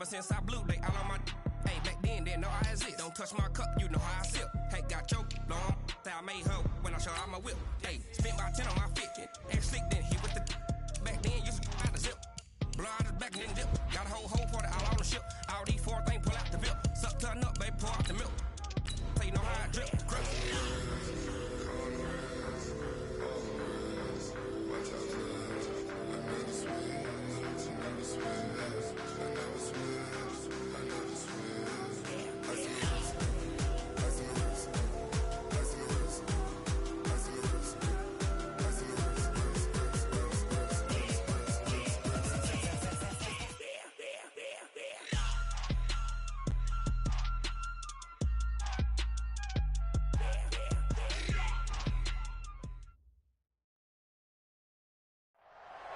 Ever since I blew, they all on my. Hey, back then, didn't know I exist. Don't touch my cup, you know how I sip. Hey, got choked, long. Say I made her when I show out my whip. Hey, spent about 10 on my fit. Ex-slick, then hit with the. Back then, used to out the zip. Blow out his back and then dip. Got a whole party all on the ship. All these 4 things pull out the bill. Suck to a nut, baby, pour out the milk. So you know how I drip. Grip.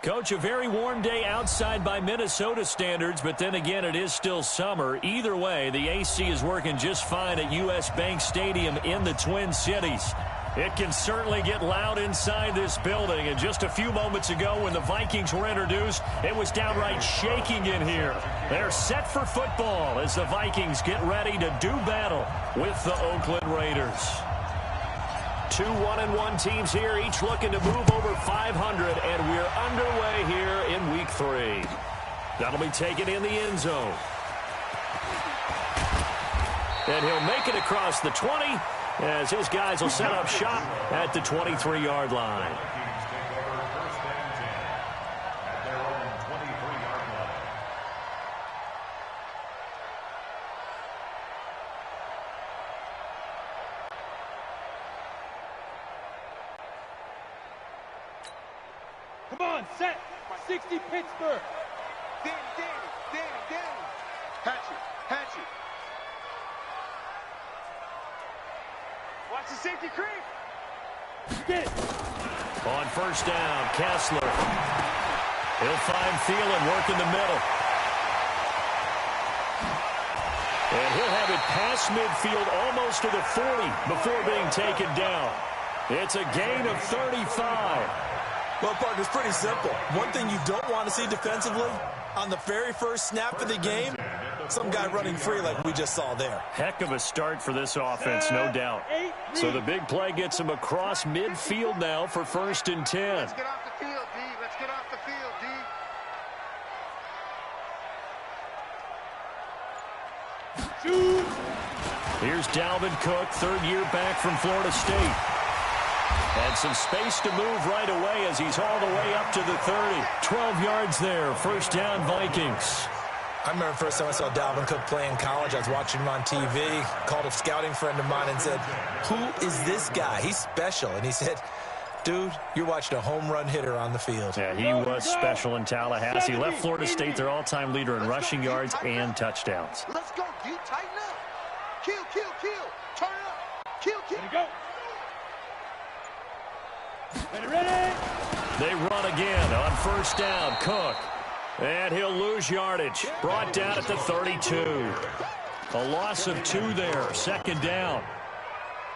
Coach, a very warm day outside by Minnesota standards, but then again, it is still summer. Either way, the AC is working just fine at U.S. Bank Stadium in the Twin Cities. It can certainly get loud inside this building, and just a few moments ago when the Vikings were introduced, it was downright shaking in here. They're set for football as the Vikings get ready to do battle with the Oakland Raiders. 2 1-1 teams here, each looking to move over 500, and we're underway here in Week 3. That'll be taken in the end zone. And he'll make it across the 20 as his guys will set up shop at the 23-yard line. Come on, set. 60 Pittsburgh. Danny. Hatchet. Watch the safety creep. Get it. On first down, Kessler. He'll find Thielen, work in the middle. And he'll have it past midfield almost to the 40 before being taken down. It's a gain of 35. Well, partner, it's pretty simple. One thing you don't want to see defensively, on the very first snap of the game, some guy running free like we just saw there. Heck of a start for this offense, no doubt. So the big play gets him across midfield now for 1st and 10. Let's get off the field, D. Let's get off the field, D. Shoot. Here's Dalvin Cook, 3rd year back from Florida State. And some space to move right away as he's all the way up to the 30. 12 yards there, 1st down Vikings. I remember the first time I saw Dalvin Cook play in college. I was watching him on TV, called a scouting friend of mine and said, "Who is this guy? He's special." And he said, "Dude, you're watching a home run hitter on the field." Yeah, he was special in Tallahassee. He left Florida State, their all-time leader in rushing yards and touchdowns. Let's go, D. Tighten up. Kill. Turn up. Kill. Ready, go. Ready. They run again on 1st down. Cook. And he'll lose yardage. Brought down at the 32. A loss of 2 there. 2nd down.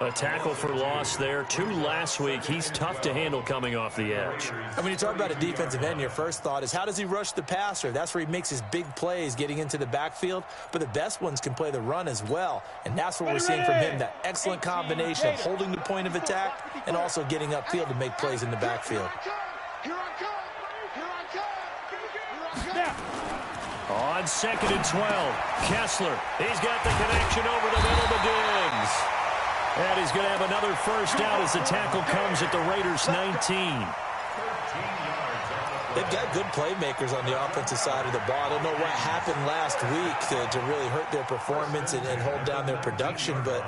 A tackle for loss there. 2 last week. He's tough to handle coming off the edge. And when you talk about a defensive end, your first thought is, how does he rush the passer? That's where he makes his big plays getting into the backfield. But the best ones can play the run as well. And that's what we're seeing from him, that excellent combination of holding the point of attack and also getting upfield to make plays in the backfield. On 2nd and 12, Kessler. He's got the connection over the middle to Diggs. And he's going to have another 1st down as the tackle comes at the Raiders' 19. They've got good playmakers on the offensive side of the ball. I don't know what happened last week to really hurt their performance and hold down their production, but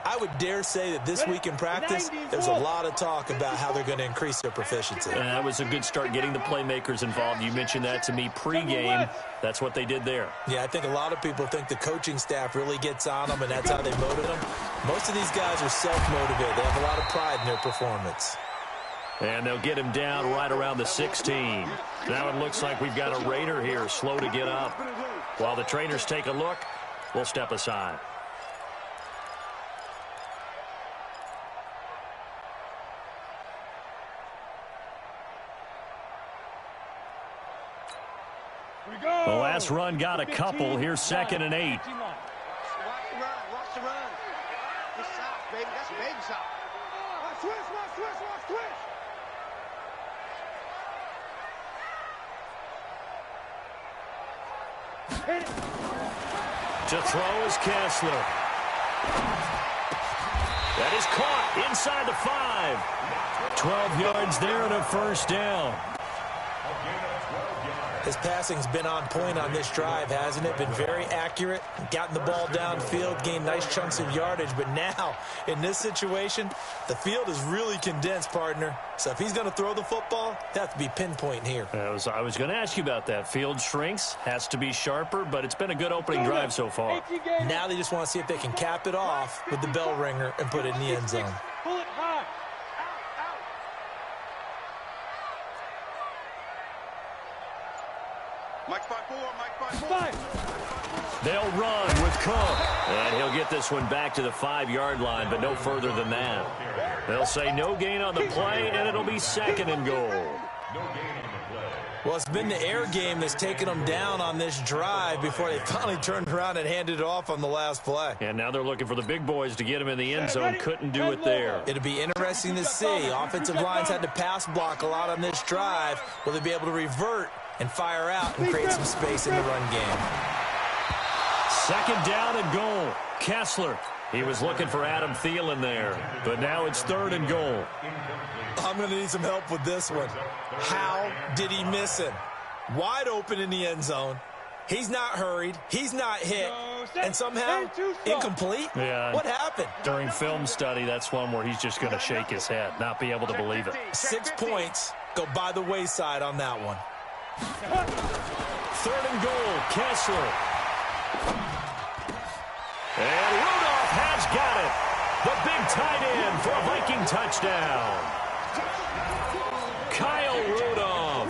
I would dare say that this week in practice, there's a lot of talk about how they're going to increase their proficiency. And that was a good start, getting the playmakers involved. You mentioned that to me pregame. That's what they did there. Yeah, I think a lot of people think the coaching staff really gets on them, and that's how they motivate them. Most of these guys are self-motivated. They have a lot of pride in their performance. And they'll get him down right around the 16. Now it looks like we've got a Raider here, slow to get up. While the trainers take a look, we'll step aside. The last run got a couple. Here's 2nd and 8. Watch the run. Watch the run. It's soft, baby. That's baby soft. Watch twist. Watch twist. Watch twist. Hit it. To throw is Kessler. That is caught inside the 5. 12 yards there and a first down. His passing's been on point on this drive, hasn't it? Been very accurate, gotten the ball downfield, gained nice chunks of yardage. But now, in this situation, the field is really condensed, partner. So if he's going to throw the football, it has to be pinpoint here. I was going to ask you about that. Field shrinks, has to be sharper, but it's been a good opening drive so far. Now they just want to see if they can cap it off with the bell ringer and put it in the end zone. Pull it high. Mike 5-4, Mike 5-4. They'll run with Cook. And he'll get this one back to the 5-yard line, but no further than that. They'll say no gain on the play, and it'll be 2nd and goal. Well, it's been the air game that's taken them down on this drive before they finally turned around and handed it off on the last play. And now they're looking for the big boys to get him in the end zone. Couldn't do it there. It'll be interesting to see. Offensive lines had to pass block a lot on this drive. Will they be able to revert and fire out and create some space in the run game? 2nd down and goal. Kessler. He was looking for Adam Thielen there, but now it's 3rd and goal. I'm going to need some help with this one. How did he miss him? Wide open in the end zone. He's not hurried. He's not hit. And somehow incomplete? Yeah. What happened? During film study, that's one where he's just going to shake his head, not be able to believe it. 6 points go by the wayside on that one. 3rd and goal, Kessler. And Rudolph has got it. The big tight end for a Viking touchdown. Kyle Rudolph,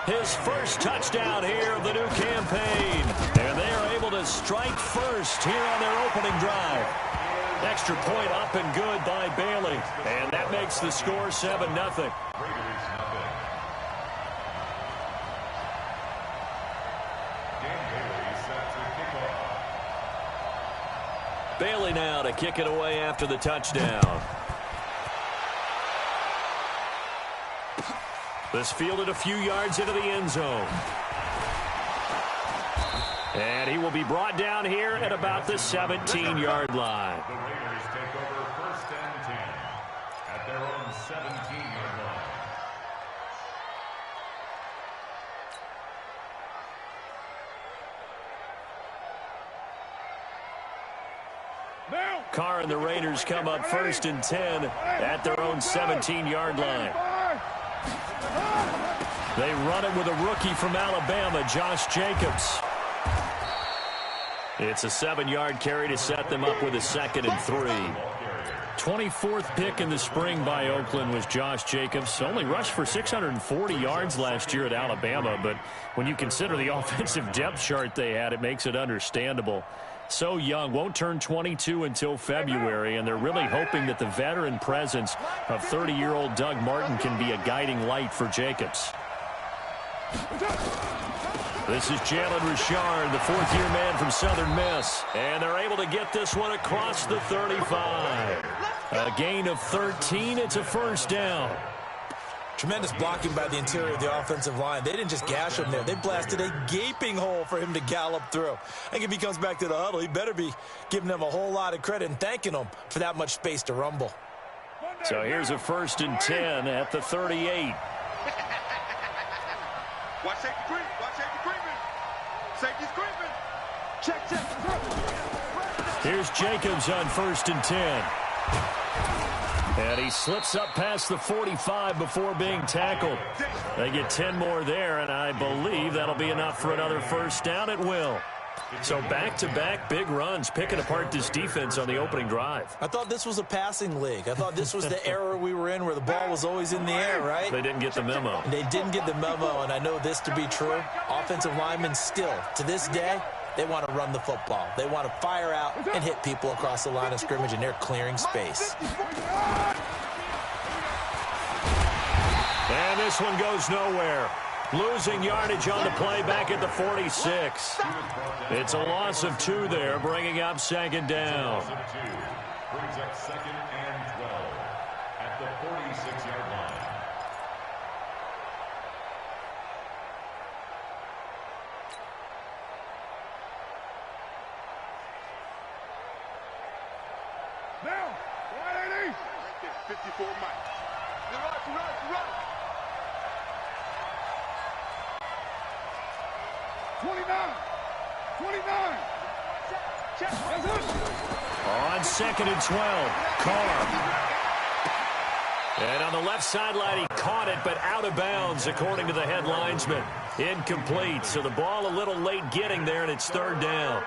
his first touchdown here of the new campaign. And they are able to strike first here on their opening drive. Extra point up and good by Bailey. And that makes the score 7-0. Bailey now to kick it away after the touchdown. This fielded a few yards into the end zone. And he will be brought down here at about the 17-yard line. The Raiders take over 1st and 10 at their own 17-yard line. Carr and the Raiders come up 1st and 10 at their own 17-yard line. They run it with a rookie from Alabama, Josh Jacobs. It's a 7-yard carry to set them up with a 2nd and 3. 24th pick in the spring by Oakland was Josh Jacobs. Only rushed for 640 yards last year at Alabama, but when you consider the offensive depth chart they had, it makes it understandable. So young, won't turn 22 until February, and they're really hoping that the veteran presence of 30-year-old Doug Martin can be a guiding light for Jacobs. This is Jalen Richard, the 4th-year man from Southern Miss, and they're able to get this one across the 35. A gain of 13. It's a first down. Tremendous blocking by the interior of the offensive line. They didn't just gash him there. They blasted a gaping hole for him to gallop through. I think if he comes back to the huddle, he better be giving them a whole lot of credit and thanking them for that much space to rumble. So here's a 1st and 10 at the 38. Watch safety creep. Watch safety creeping. Safety's creeping. Check. Here's Jacobs on 1st and 10. And he slips up past the 45 before being tackled. They get 10 more there, and I believe that'll be enough for another first down. It will. So back-to-back big runs, picking apart this defense on the opening drive. I thought this was a passing league. I thought this was the era we were in where the ball was always in the air, right? They didn't get the memo. They didn't get the memo, and I know this to be true. Offensive linemen still, to this day, they want to run the football. They want to fire out and hit people across the line of scrimmage, and they're clearing space. And this one goes nowhere. Losing yardage on the play back at the 46. It's a loss of 2 there, bringing up second down. Brings up 2nd and 12 at the 46-yard line. Now, wide 80. 54 Mike. Run. 29. Check. On 2nd and 12, Carr. And on the left sideline, he caught it, but out of bounds, according to the head linesman. Incomplete, so the ball a little late getting there, and it's 3rd down.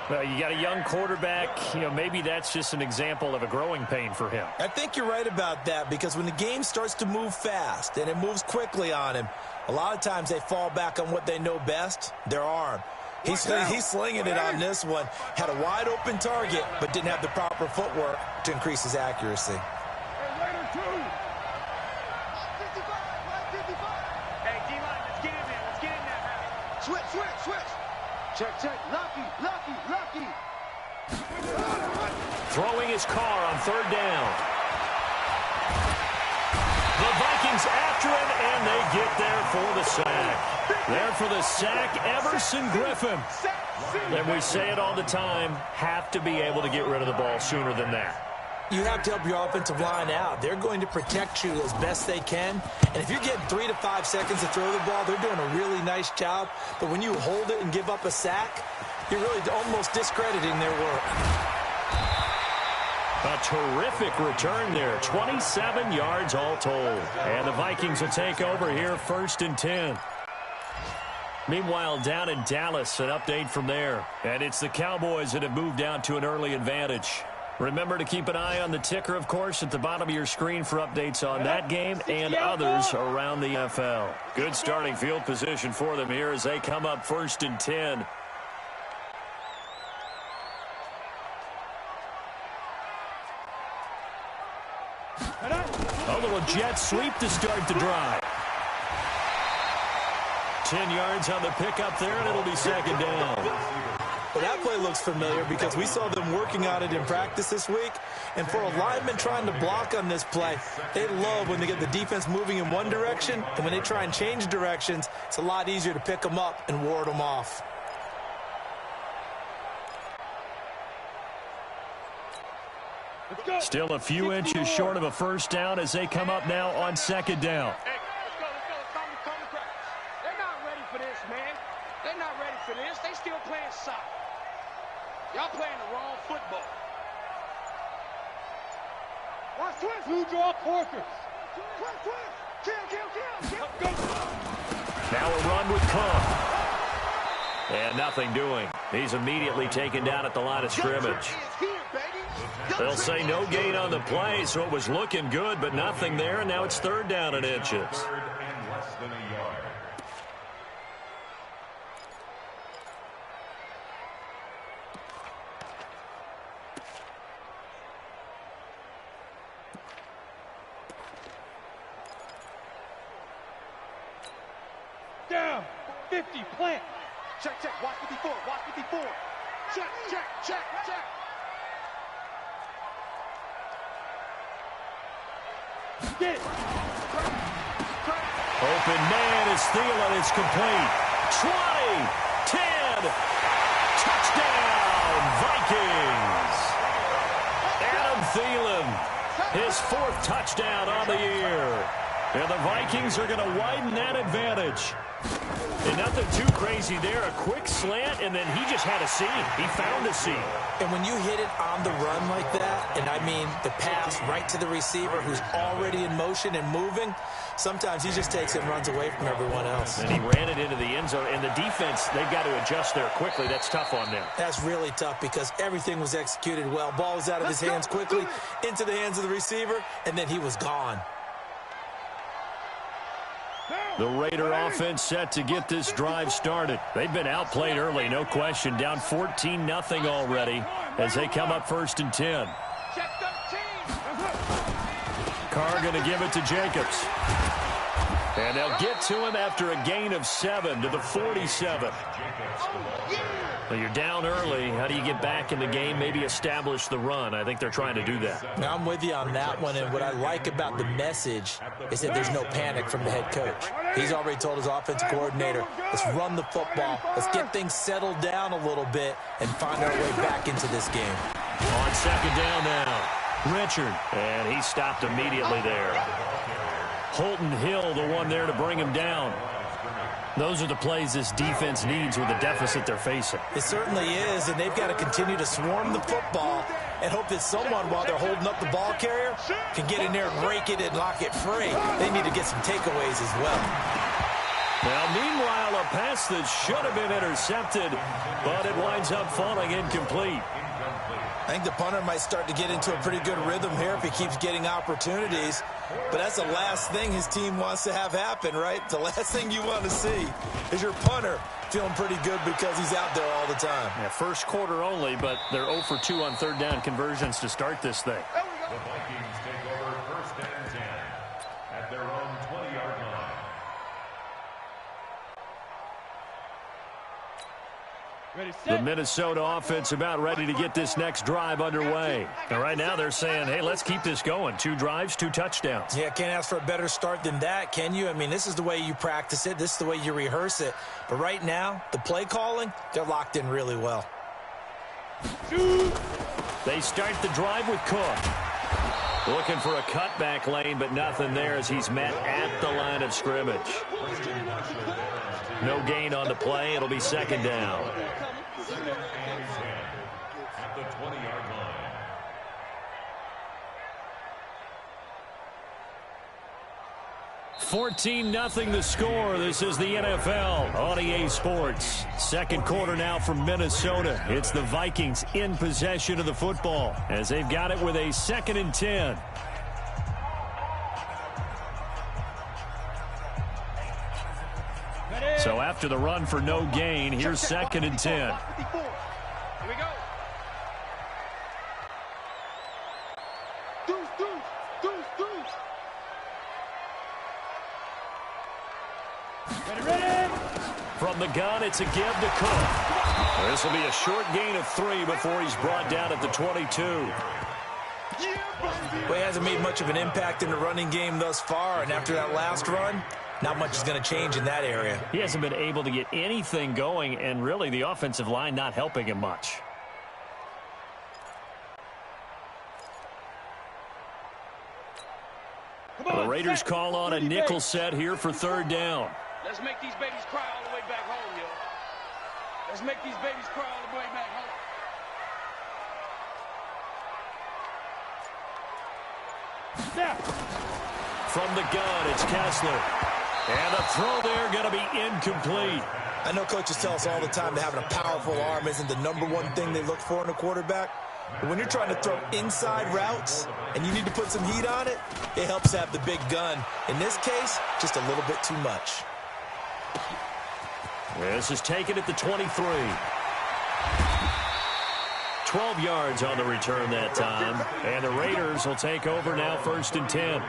Well, you got a young quarterback. Maybe that's just an example of a growing pain for him. I think you're right about that, because when the game starts to move fast and it moves quickly on him, a lot of times they fall back on what they know best, their arm. He's slinging it on this one. Had a wide open target, but didn't have the proper footwork to increase his accuracy. Hey, D-line, let's get in there. Let's get in there. Switch. Check. Lucky. Throwing his car on 3rd down. The Vikings after him, and they get there for the sack. There for the sack, Everson Griffin. And we say it all the time, have to be able to get rid of the ball sooner than that. You have to help your offensive line out. They're going to protect you as best they can. And if you're getting 3 to 5 seconds to throw the ball, they're doing a really nice job. But when you hold it and give up a sack, you're really almost discrediting their work. A terrific return there. 27 yards all told. And the Vikings will take over here 1st and 10. Meanwhile, down in Dallas, an update from there. And it's the Cowboys that have moved out to an early advantage. Remember to keep an eye on the ticker, of course, at the bottom of your screen for updates on that game and others around the NFL. Good starting field position for them here as they come up 1st and 10. A little jet sweep to start the drive. 10 yards on the pickup there, and it'll be 2nd down. Well, that play looks familiar because we saw them working on it in practice this week. And for a lineman trying to block on this play, they love when they get the defense moving in one direction. And when they try and change directions, it's a lot easier to pick them up and ward them off. Still a few inches short of a 1st down as they come up now on 2nd down. Hey, let's go. Calm the crowd. They're not ready for this, man. They're not ready for this. They still playing soccer. Y'all playing the wrong football. Watch twist. Blue draw quarters. Kill. Go. Now a run with Cook. And nothing doing. He's immediately taken down at the line of scrimmage. They'll say no gain on the play, so it was looking good, but nothing there, and now it's 3rd down and inches. 3rd and less than a yard. Down. 50. Plant. Check. Watch 54. Check. Get. Open man is Thielen. It's complete. 20, 10, touchdown, Vikings. Adam Thielen, his 4th touchdown on the year. And the Vikings are going to widen that advantage. And nothing too crazy there. A quick slant, and then he just had a seam. He found a seam. And when you hit it on the run like that, and I mean the pass right to the receiver who's already in motion and moving, sometimes he just takes it and runs away from everyone else. And he ran it into the end zone. And the defense, they've got to adjust there quickly. That's tough on them. That's really tough because everything was executed well. Ball was out of his hands quickly, into the hands of the receiver, and then he was gone. The Raider offense set to get this drive started. They've been outplayed early, no question. Down 14-0 already as they come up 1st and 10. Check 13. Carr going to give it to Jacobs. And they'll get to him after a gain of 7 to the 47. Well, you're down early. How do you get back in the game, maybe establish the run? I think they're trying to do that. Now, I'm with you on that one, and what I like about the message is that there's no panic from the head coach. He's already told his offensive coordinator, let's run the football, let's get things settled down a little bit and find our way back into this game. On second down now, Richard, and he stopped immediately there. Holton Hill, the one there to bring him down. Those are the plays this defense needs with the deficit they're facing. It certainly is, and they've got to continue to swarm the football and hope that someone, while they're holding up the ball carrier, can get in there and rake it and lock it free. They need to get some takeaways as well. Now, meanwhile, a pass that should have been intercepted, but it winds up falling incomplete. I think the punter might start to get into a pretty good rhythm here if he keeps getting opportunities. But that's the last thing his team wants to have happen, right? The last thing you want to see is your punter feeling pretty good because he's out there all the time. Yeah, first quarter only, but they're 0 for 2 on third down conversions to start this thing. The Vikings take over first and 10 at their own 20-yard line. The Minnesota offense about ready to get this next drive underway. And right now they're saying, hey, let's keep this going. 2 drives, 2 touchdowns. Yeah, can't ask for a better start than that, can you? I mean, this is the way you practice it. This is the way you rehearse it. But right now, the play calling, they're locked in really well. They start the drive with Cook. Looking for a cutback lane, but nothing there as he's met at the line of scrimmage. No gain on the play. It'll be second down. At the 20-yard line. $14-0 the score. This is the NFL on EA Sports. Second quarter now from Minnesota. It's the Vikings in possession of the football as they've got it with a 2nd and 10. So after the run for no gain, here's 2nd and 10. Here we go. Deuce. Ready. From the gun, it's a give to Cook. This will be a short gain of 3 before he's brought down at the 22. Well, he hasn't made much of an impact in the running game thus far, and after that last run, not much is going to change in that area. He hasn't been able to get anything going, and really the offensive line not helping him much. The Raiders call on a nickel set here for third down. Let's make these babies cry all the way back home, yo. Let's make these babies cry all the way back home. Snap. From the gun, it's Kessler. And the throw there going to be incomplete. I know coaches tell us all the time that having a powerful arm isn't the #1 thing they look for in a quarterback. But when you're trying to throw inside routes and you need to put some heat on it, it helps to have the big gun. In this case, just a little bit too much. This is taken at the 23. 12 yards on the return that time. And the Raiders will take over now 1st and 10.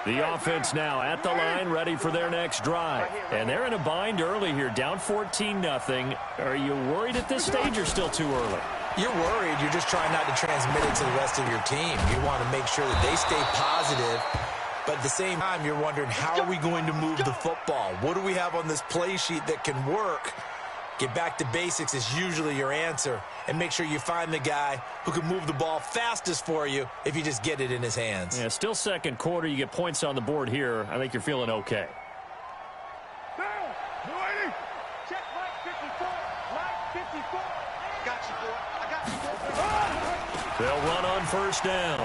The offense now at the line, ready for their next drive. And they're in a bind early here, down 14-0. Are you worried at this stage or still too early? You're worried. You're just trying not to transmit it to the rest of your team. You want to make sure that they stay positive. But at the same time, you're wondering, how are we going to move the football? What do we have on this play sheet that can work? Get back to basics is usually your answer. And make sure you find the guy who can move the ball fastest for you if you just get it in his hands. Yeah, still second quarter. You get points on the board here. I think you're feeling okay. Down. 280. Check Mike 54. Mike 54. Got you, boy. I got you, boy. They'll run on first down.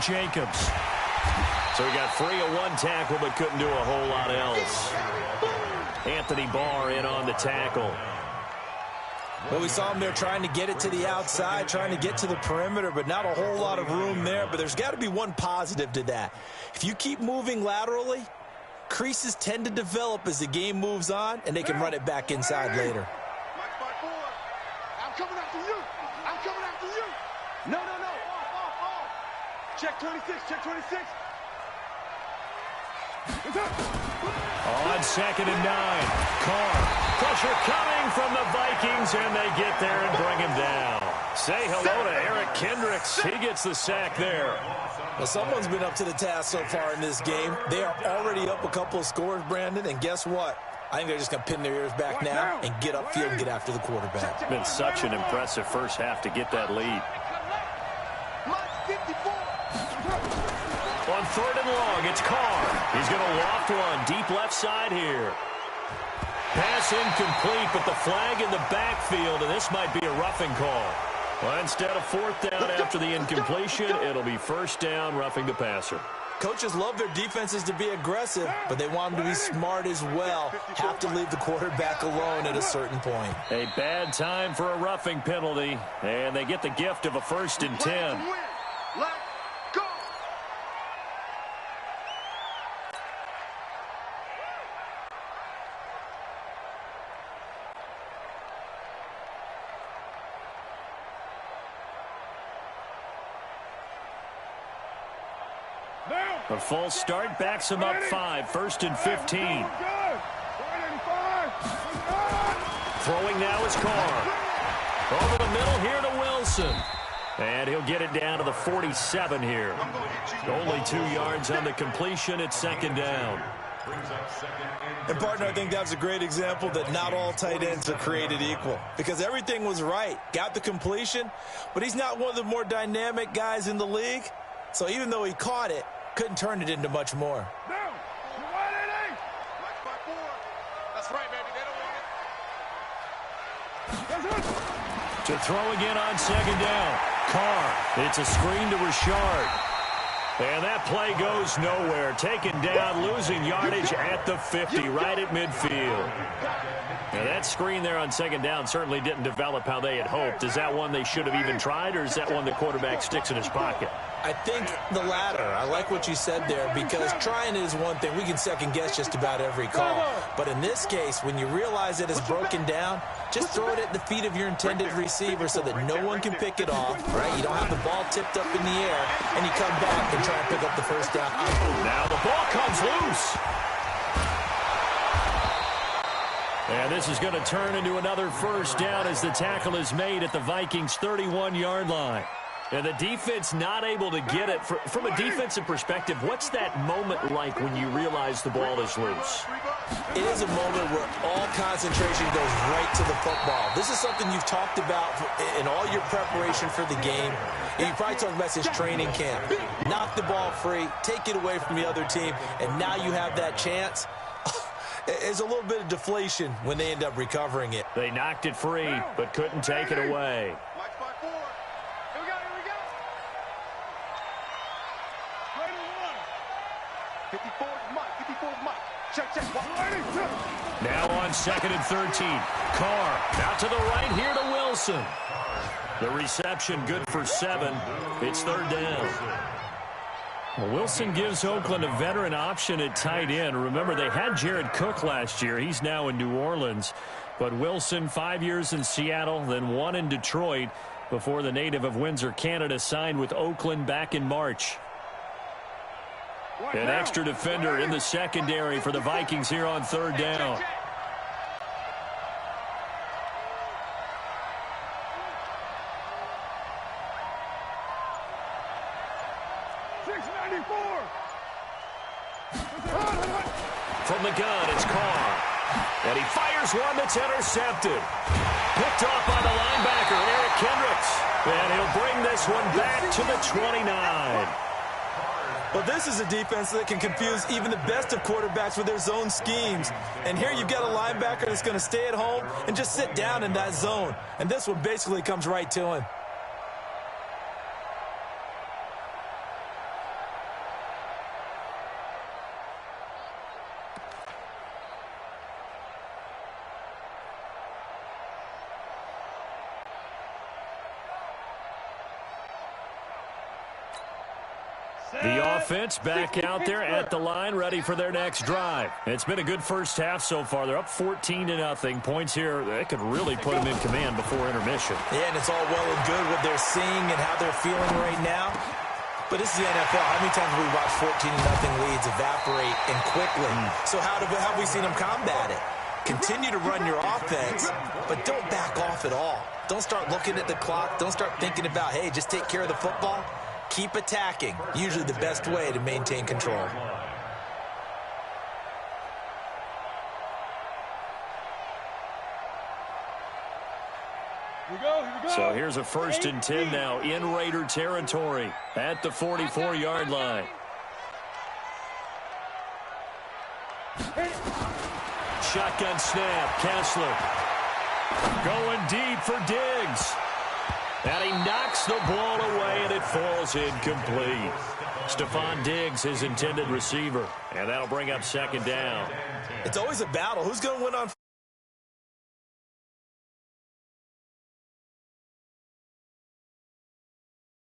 Jacobs. So he got free of 1 tackle but couldn't do a whole lot else. Anthony Barr in on the tackle. Well, we saw him there trying to get it to the outside, trying to get to the perimeter, but not a whole lot of room there. But there's got to be one positive to that. If you keep moving laterally, creases tend to develop as the game moves on, and they can run it back inside later. Mike 54. I'm coming after you. I'm coming after you. No. Off. Check 26, check 26. On 2nd and 9. Carr. Pressure coming from the Vikings, and they get there and bring him down. Say hello to Eric Kendricks. He gets the sack there. Well, someone's been up to the task so far in this game. They are already up a couple of scores, Brandon, and guess what? I think they're just going to pin their ears back now and get upfield and get after the quarterback. It's been such an impressive first half to get that lead. On 3rd and long, it's Carr. He's going to loft one deep left side here. Pass incomplete, but the flag in the backfield, and this might be a roughing call. Well, instead of 4th down after the incompletion, it'll be 1st down, roughing the passer. Coaches love their defenses to be aggressive, but they want them to be smart as well. Have to leave the quarterback alone at a certain point. A bad time for a roughing penalty, and they get the gift of a 1st and 10. Let's go. A false start backs him up 5, 1st and 15. Throwing now is Carr. Over the middle here to Wilson. And he'll get it down to the 47 here. Only 2 yards on the completion at 2nd down. And, partner, I think that's a great example that not all tight ends are created equal. Because everything was right. Got the completion, but he's not one of the more dynamic guys in the league. So even though he caught it, couldn't turn it into much more. That's right, baby. They don't want it. To throw again on 2nd down. Carr. It's a screen to Richard. And that play goes nowhere. Taken down, losing yardage at the 50, right at midfield. Now that screen there on 2nd down certainly didn't develop how they had hoped. Is that one they should have even tried, or is that one the quarterback sticks in his pocket? I think the latter. I like what you said there, because trying is one thing. We can second-guess just about every call. But in this case, when you realize that it's broken down, just throw it at the feet of your intended receiver so that no one can pick it off, right? You don't have the ball tipped up in the air, and you come back and try and pick up the 1st down. Now the ball comes loose. And this is going to turn into another 1st down as the tackle is made at the Vikings' 31-yard line. And the defense not able to get it. From a defensive perspective, what's that moment like when you realize the ball is loose? It is a moment where all concentration goes right to the football. This is something you've talked about in all your preparation for the game. And you probably talked about since training camp. Knock the ball free, take it away from the other team, and now you have that chance. There's a little bit of deflation when they end up recovering it. They knocked it free, but couldn't take it away. Watch by 4. Here we go, here we go. 54 Mike, 54 Mike. Check, check. Now on 2nd and 13. Carr out to the right here to Wilson. The reception good for 7. It's 3rd down. Well, Wilson gives Oakland a veteran option at tight end. Remember, they had Jared Cook last year. He's now in New Orleans. But Wilson, 5 years in Seattle, then 1 in Detroit before the native of Windsor, Canada, signed with Oakland back in March. An extra defender in the secondary for the Vikings here on 3rd down. From the gun, it's Carr. And he fires one that's intercepted. Picked off by the linebacker, Eric Kendricks. And he'll bring this one back to the 29. Well, this is a defense that can confuse even the best of quarterbacks with their zone schemes. And here you've got a linebacker that's going to stay at home and just sit down in that zone. And this one basically comes right to him. The offense back out there at the line, ready for their next drive. It's been a good first half so far. They're up 14-0. Points here, that could really put them in command before intermission. Yeah, and it's all well and good what they're seeing and how they're feeling right now. But this is the NFL. How many times have we watched 14-0 leads evaporate and quickly? So how have we seen them combat it? Continue to run your offense, but don't back off at all. Don't start looking at the clock. Don't start thinking about, hey, just take care of the football. Keep attacking. Usually the best way to maintain control. Here we go. So here's a 1st and 10 now in Raider territory at the 44-yard line. Shotgun snap, Kessler. Going deep for Diggs. And he knocks the ball away, and it falls incomplete. Stephon Diggs, his intended receiver. And that'll bring up 2nd down. It's always a battle. Who's going to win on?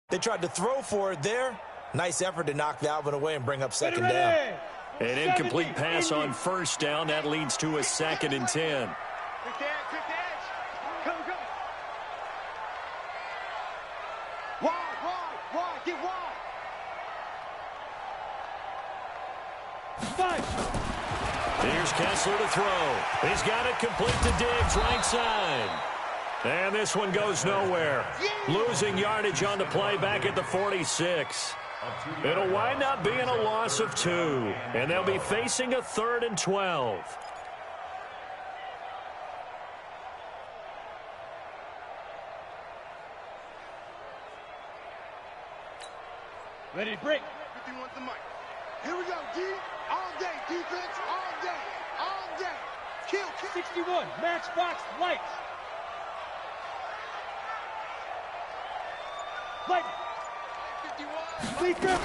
They tried to throw for it there. Nice effort to knock that one away and bring up 2nd down. An incomplete pass on 1st down. That leads to a 2nd and 10. Quick edge. Come. Wide. Get wide. 5. Here's Kessler to throw. He's got it complete to Diggs, right side. And this one goes nowhere. Losing yardage on the play back at the 46. It'll wind up being a loss of 2. And they'll be facing a 3rd and 12. Ready to break. 51's the mic. Here we go, D. All day. Defense, all day. All day. Kill. 61. Matchbox lights. Light. 51. Lead grip.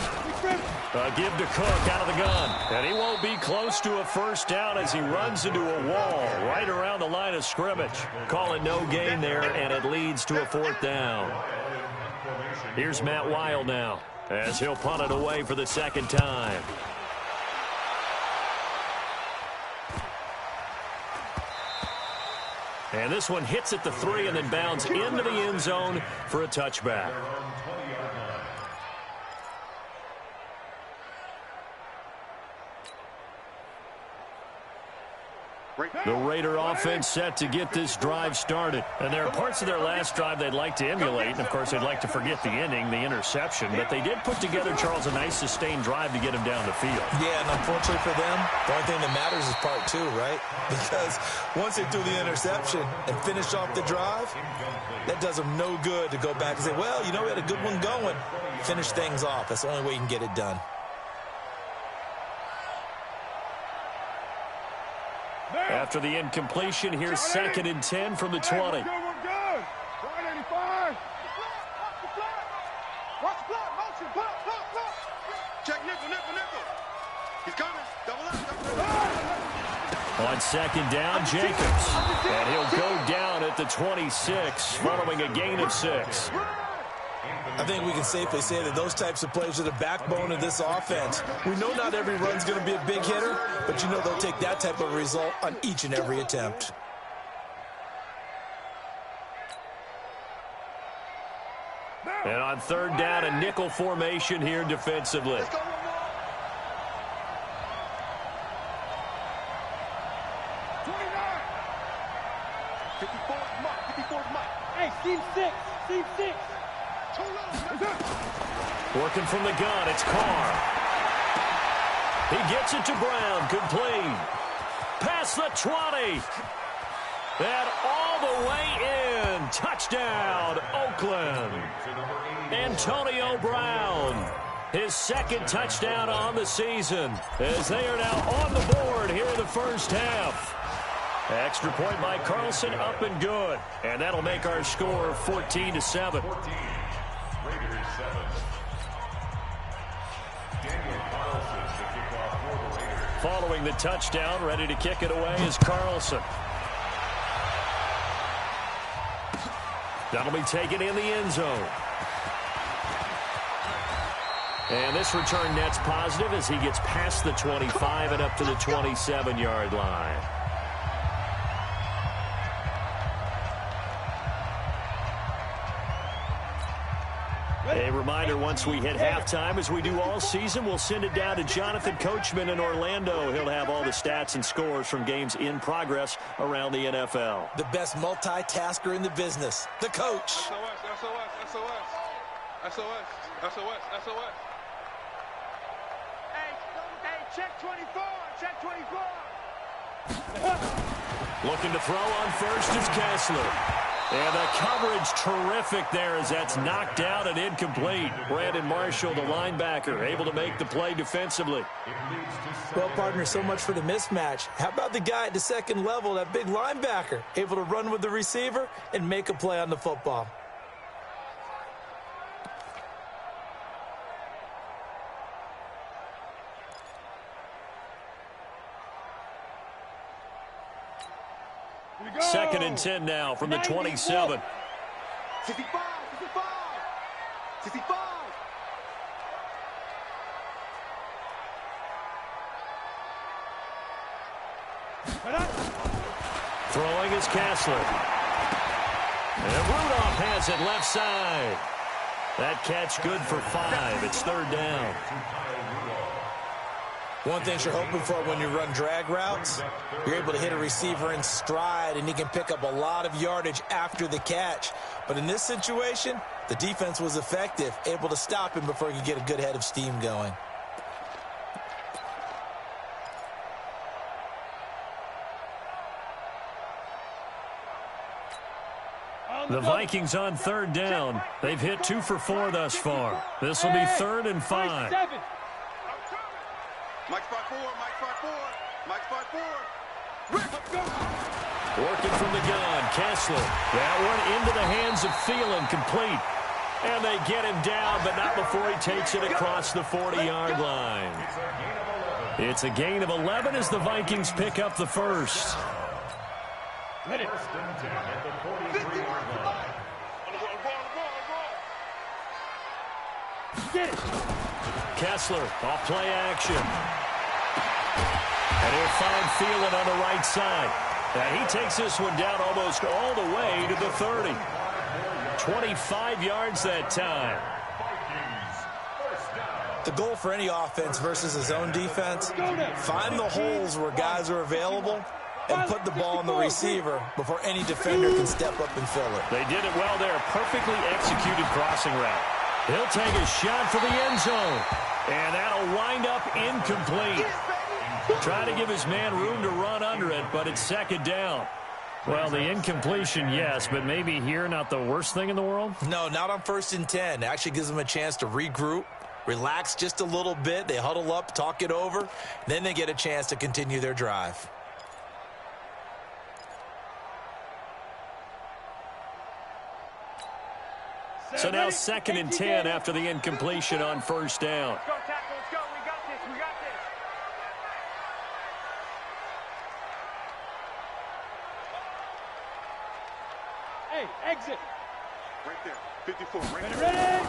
A give to Cook out of the gun. And he won't be close to a 1st down as he runs into a wall right around the line of scrimmage. Call it no gain there, and it leads to a 4th down. Here's Matt Weil now as he'll punt it away for the 2nd time. And this one hits at the 3 and then bounds into the end zone for a touchback. The Raider offense set to get this drive started. And there are parts of their last drive they'd like to emulate. And, of course, they'd like to forget the ending, the interception. But they did put together, Charles, a nice sustained drive to get him down the field. Yeah, and unfortunately for them, the only thing that matters is part 2, right? Because once they threw the interception and finished off the drive, that does them no good to go back and say, well, you know, we had a good one going. Finish things off. That's the only way you can get it done. After the incompletion, here's 2nd and 10 from the 20. We're good. 185. Watch the block. Motion. Block. Check nickel. He's coming. Double up. On 2nd down, Jacobs. And he'll go down at the 26, following a gain of 6. I think we can safely say that those types of plays are the backbone of this offense. We know not every run's going to be a big hitter, but you know they'll take that type of result on each and every attempt. And on 3rd down, a nickel formation here defensively. Let's go one more. 29. 54's Mike. Hey, seam 6. Working from the gun, it's Carr. He gets it to Brown, complete. Past the 20. And all the way in. Touchdown, Oakland. Antonio Brown, his 2nd touchdown on the season, as they are now on the board here in the 1st half. Extra point by Carlson, up and good. And that'll make our score 14-7. Raiders 7. Daniel Carlson to kick off for the Raiders. Following the touchdown, ready to kick it away is Carlson. That'll be taken in the end zone. And this return net's positive as he gets past the 25 and up to the 27-yard line. A reminder, once we hit halftime, as we do all season, we'll send it down to Jonathan Coachman in Orlando. He'll have all the stats and scores from games in progress around the NFL. The best multitasker in the business, the coach. SOS, SOS, SOS. SOS, SOS, SOS. Hey, check 24, check 24. Looking to throw on first is Kessler. And the coverage terrific there as that's knocked down and incomplete. Brandon Marshall, the linebacker, able to make the play defensively. Well, partner, so much for the mismatch. How about the guy at the second level, that big linebacker, able to run with the receiver and make a play on the football? Second and 10 now from the 27. 65, 65, 65. Throwing is Kessler. And Rudolph has it left side. That catch good for 5. It's third down. One thing you're hoping for when you run drag routes, you're able to hit a receiver in stride, and he can pick up a lot of yardage after the catch. But in this situation, the defense was effective, able to stop him before he could get a good head of steam going. The Vikings on third down. They've hit 2 for 4 thus far. This will be 3rd and 5. Mike's 5-4, Mike's 5-4, Mike's 5-4. Working from the gun, Kessler. That one into the hands of Thielen, complete. And they get him down, but not before he takes it across the 40-yard line. It's a gain of 11 as the Vikings pick up the first. First and 10 at the 43-yard line. Get it. Kessler off play action. And he'll find Thielen on the right side. And he takes this one down almost all the way to the 30. 25 yards that time. The goal for any offense versus his own defense, find the holes where guys are available and put the ball on the receiver before any defender can step up and fill it. They did it well there. Perfectly executed crossing route. He'll take a shot for the end zone. And that'll wind up incomplete. Trying to give his man room to run under it, but it's second down. Well, the incompletion, yes, but maybe here not the worst thing in the world? No, not on 1st and 10. It actually gives them a chance to regroup, relax just a little bit. They huddle up, talk it over. Then they get a chance to continue their drive. So now 2nd and 10 after the incompletion on first down. Let's go, tackle, let's go. We got this, we got this. Hey, exit. Right there, 54, right Ready, there. ready.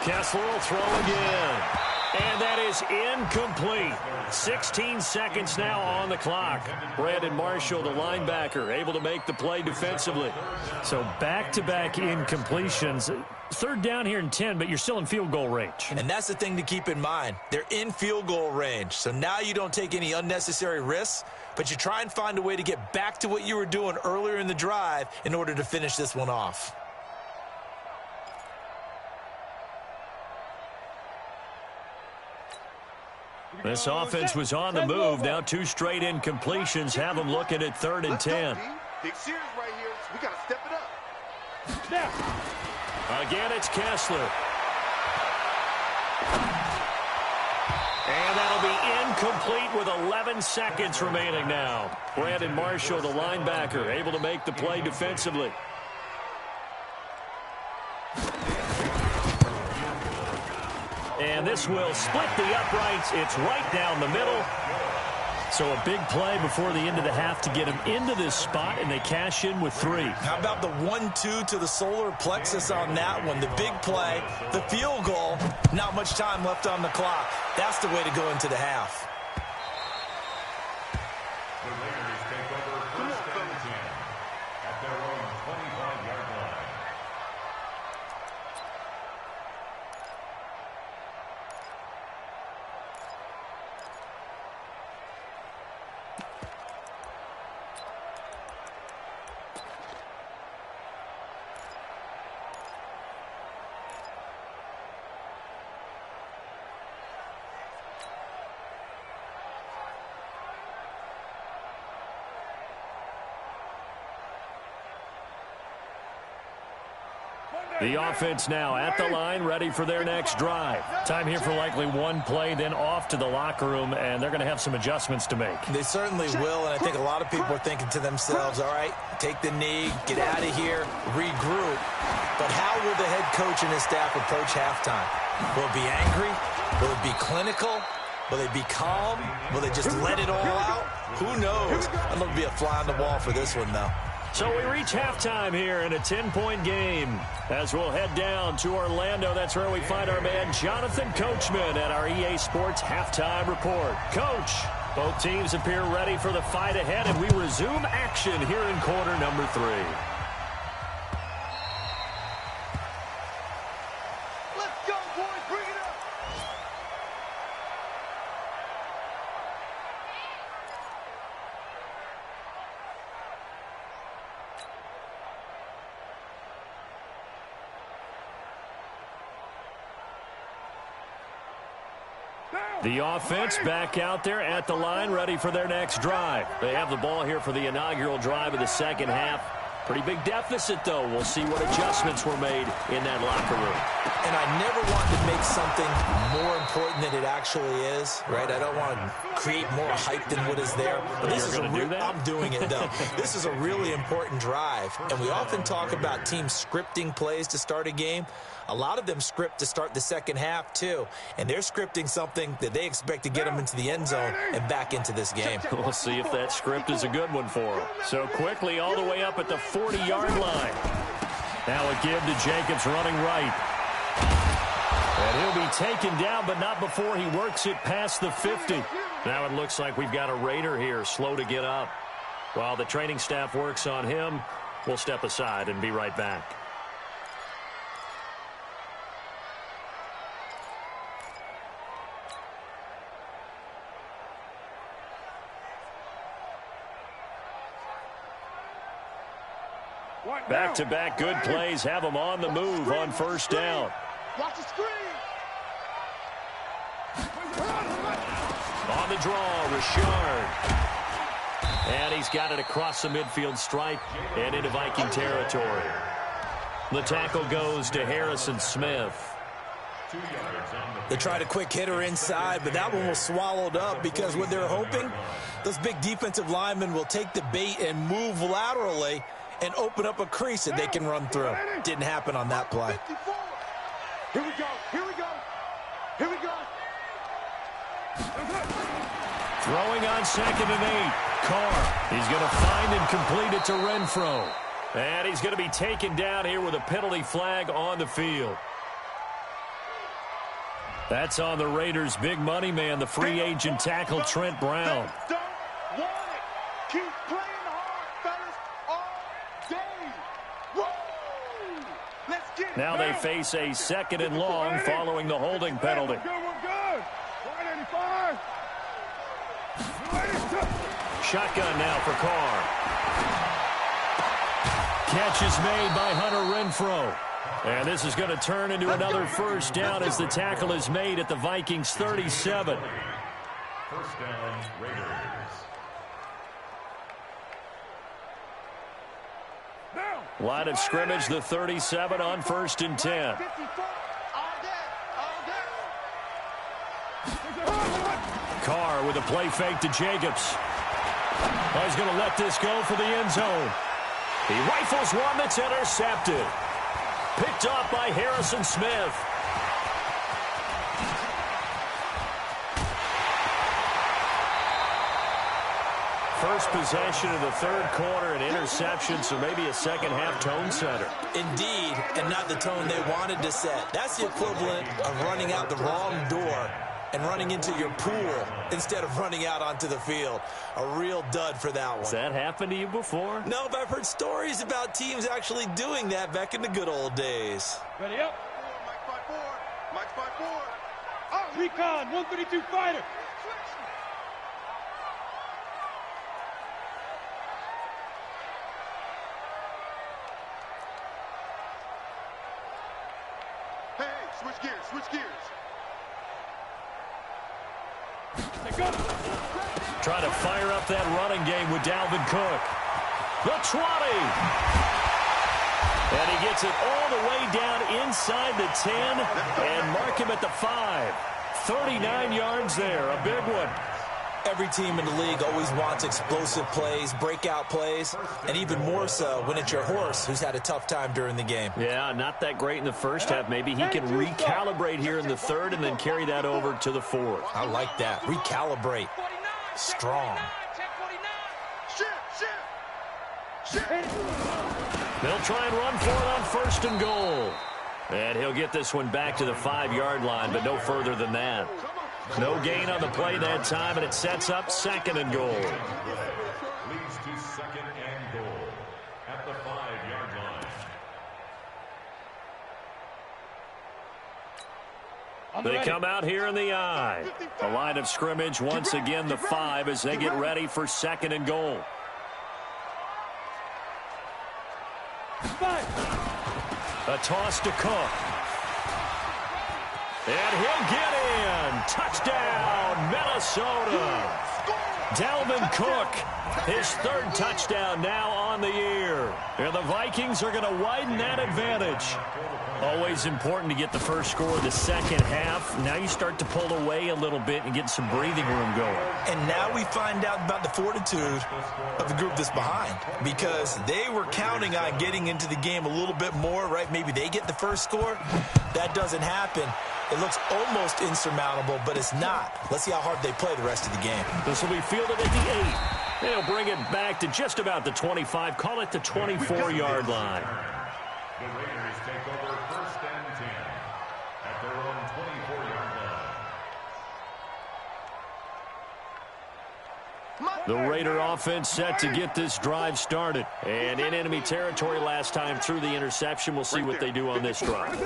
Kessler will throw again. And that is incomplete. 16 seconds now on the clock. Brandon Marshall, the linebacker, able to make the play defensively. So back-to-back incompletions. Third down here in 10, but you're still in field goal range. And that's the thing to keep in mind. They're in field goal range. So now you don't take any unnecessary risks, but you try and find a way to get back to what you were doing earlier in the drive in order to finish this one off. This offense was on the move. Now 2 straight incompletions have them looking at 3rd and Let's go, 10. D. Big series right here. We got to step it up. Snap. Again, it's Kessler. And that'll be incomplete with 11 seconds remaining now. Brandon Marshall, the linebacker, able to make the play defensively. And this will split the uprights. It's right down the middle. So a big play before the end of the half to get them into this spot, and they cash in with 3. How about the 1-2 to the solar plexus on that one? The big play, the field goal, not much time left on the clock. That's the way to go into the half. The Raiders take over first and 10 at their own 25-yard line. The offense now at the line, ready for their next drive. Time here for likely one play, then off to the locker room, and they're going to have some adjustments to make. They certainly will, and I think a lot of people are thinking to themselves, all right, take the knee, get out of here, regroup. But how will the head coach and his staff approach halftime? Will it be angry? Will it be clinical? Will they be calm? Will they just let it all out? Who knows? I'm going to be a fly on the wall for this one, though. So we reach halftime here in a 10-point game. As we'll head down to Orlando, that's where we find our man Jonathan Coachman at our EA Sports Halftime Report. Coach, both teams appear ready for the fight ahead, and we resume action here in quarter number 3. Let's go, boys. Bring it up. The offense back out there at the line, ready for their next drive. They have the ball here for the inaugural drive of the second half. Pretty big deficit, though. We'll see what adjustments were made in that locker room. And I never want to make something more important than it actually is, right? I don't want to create more hype than what is there. But this is I'm doing it, though. This is a really important drive. And we often talk about teams scripting plays to start a game. A lot of them script to start the second half, too. And they're scripting something that they expect to get them into the end zone and back into this game. We'll see if that script is a good one for them. So quickly all the way up at the 40-yard line. Now a give to Jacobs running right. And he'll be taken down, but not before he works it past the 50. Now it looks like we've got a Raider here, slow to get up. While the training staff works on him, we'll step aside and be right back. Back-to-back good plays have them on the move on first down. Watch the screen. On the draw, Richard. And he's got it across the midfield stripe and into Viking territory. The tackle goes to Harrison Smith. They tried a quick hitter inside, but that one was swallowed up because what they're hoping, those big defensive linemen will take the bait and move laterally and open up a crease that they can run through. Didn't happen on that play. Here we go. Here we go. Here we go. Throwing on 2nd and 8. Carr. He's going to find and complete it to Renfro. And he's going to be taken down here with a penalty flag on the field. That's on the Raiders' big money man, the free agent tackle, Trent Brown. Don't want it. Keep playing hard, fellas, all day. Woo! Let's get it. Now they face a 2nd and long following the holding penalty. We're good. 185. Shotgun now for Carr. Catch is made by Hunter Renfro. And this is going to turn into another first down as the tackle is made at the Vikings 37. First down, Raiders. Line of scrimmage, the 37 on 1st and 10. Carr with a play fake to Jacobs. Oh, he's going to let this go for the end zone. He rifles one that's intercepted. Picked off by Harrison Smith. First possession of the third quarter, an interception, so maybe a second-half tone setter. Indeed, and not the tone they wanted to set. That's the equivalent of running out the wrong door and running into your pool instead of running out onto the field. A real dud for that one. Has that happened to you before? No, but I've heard stories about teams actually doing that back in the good old days. Ready up. Mike 5-4. Oh, recon, 132 fighter. Hey, switch gears, switch gears. Trying to fire up that running game with Dalvin Cook. The 20. And he gets it all the way down inside the 10 and mark him at the 5. 39 yards there, a big one. Every team in the league always wants explosive plays, breakout plays, and even more so when it's your horse who's had a tough time during the game. Yeah, not that great in the first half. Maybe he can recalibrate here in the third and then carry that over to the fourth. I like that. Recalibrate. Strong. They'll try and run for it on first and goal. And he'll get this one back to the 5-yard line, but no further than that. No gain on the play that time, and it sets up second and goal. Leads to second and goal at the 5-yard line. They come out here in the I. The line of scrimmage, once again, the 5 as they get ready for second and goal. A toss to Cook. And he'll get in. Touchdown, Minnesota. Dalvin Cook, his third touchdown now on the year. And the Vikings are going to widen that advantage. Always important to get the first score of the second half. Now you start to pull away a little bit and get some breathing room going. And now we find out about the fortitude of the group that's behind, because they were counting on getting into the game a little bit more, right? Maybe they get the first score. That doesn't happen. It looks almost insurmountable, but it's not. Let's see how hard they play the rest of the game. This will be fielded at the 8. They'll bring it back to just about the 25. Call it the 24-yard line. The Raiders take over first and 10 at their own 24-yard line. The Raider offense set to get this drive started. And in enemy territory last time through the interception. We'll see what they do on this drive.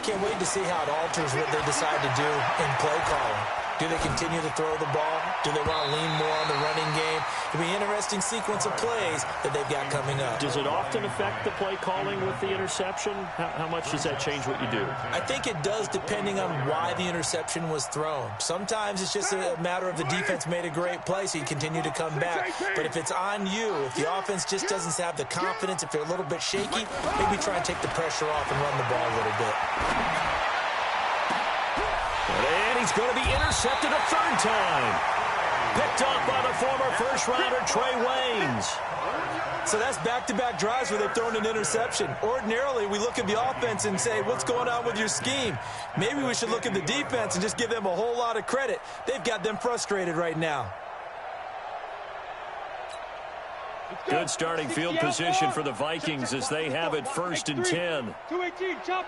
Can't wait to see how it alters what they decide to do in play calling. Do they continue to throw the ball? Do they want to lean more on the running game? It'll be an interesting sequence of plays that they've got coming up. Does it often affect the play calling with the interception? How much does that change what you do? I think it does, depending on why the interception was thrown. Sometimes it's just a matter of the defense made a great play, so you continue to come back. But if it's on you, if the offense just doesn't have the confidence, if they're a little bit shaky, maybe try and take the pressure off and run the ball a little bit. And he's going to be intercepted a third time. Picked off by the former first-rounder Trey Waynes. So that's back-to-back drives where they've thrown an interception. Ordinarily, we look at the offense and say, what's going on with your scheme? Maybe we should look at the defense and just give them a whole lot of credit. They've got them frustrated right now. Good starting field position for the Vikings as they have it first and 10. 218, jump.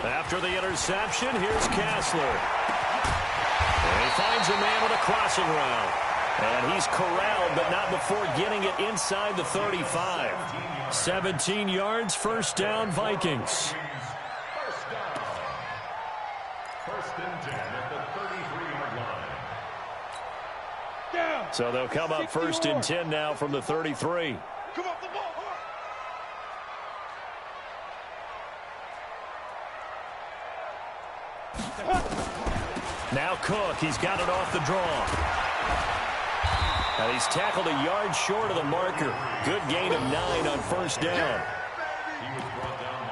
After the interception, here's Kessler. And he finds a man with a crossing route. And he's corralled, but not before getting it inside the 35. 17 yards, first down, Vikings. First and 10 at the 33-yard line. So they'll come up first and 10 now from the 33. Come off the ball. Now Cook, he's got it off the draw. And he's tackled a yard short of the marker. Good gain of 9 on first down.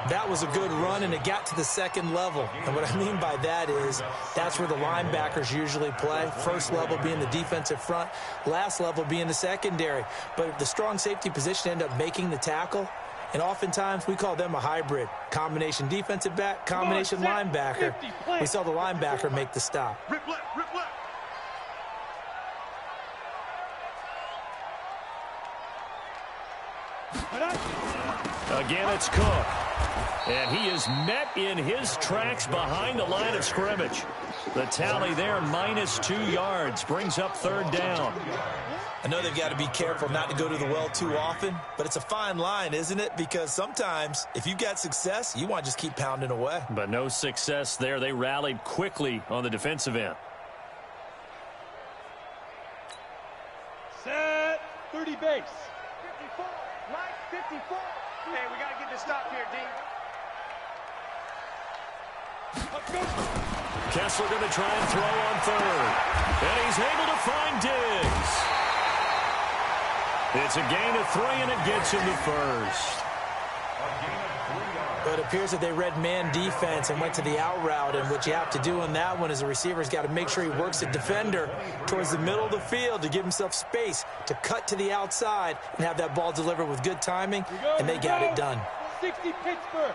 That was a good run, and it got to the second level. And what I mean by that is that's where the linebackers usually play. First level being the defensive front, last level being the secondary. But the strong safety position ended up making the tackle. And oftentimes, we call them a hybrid. Combination defensive back, combination linebacker. We saw the linebacker make the stop. Rip left, rip left. Again, it's Cook. And he is met in his tracks behind the line of scrimmage. The tally there, -2 yards, brings up third down. I know they've got to be careful not to go to the well too often, but it's a fine line, isn't it? Because sometimes, if you've got success, you want to just keep pounding away. But no success there. They rallied quickly on the defensive end. Set. 30 base. 54. Mike, 54. Hey, we got to get this stop here, D. Kessler going to try and throw on third. And he's able to find Diggs. It's a gain of 3, and it gets him the first. But it appears that they read man defense and went to the out route, and what you have to do on that one is the receiver's got to make sure he works the defender towards the middle of the field to give himself space to cut to the outside and have that ball delivered with good timing, and they got it done. 60 Pittsburgh.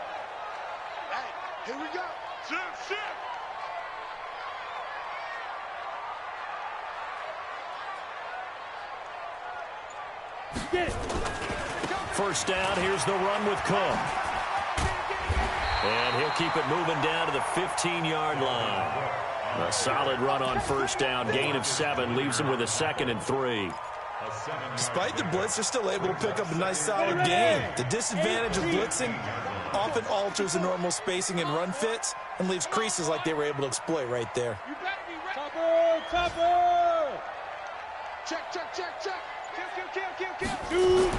Hey, here we go. Shift. Get it. First down, here's the run with Cook. And he'll keep it moving down to the 15-yard line. A solid run on first down, gain of 7, leaves him with a 2nd and 3. Despite the blitz, they're still able to pick up a nice solid gain. The disadvantage of blitzing often alters the normal spacing and run fits and leaves creases like they were able to exploit right there. You better be ready. Topper! Check. Kill.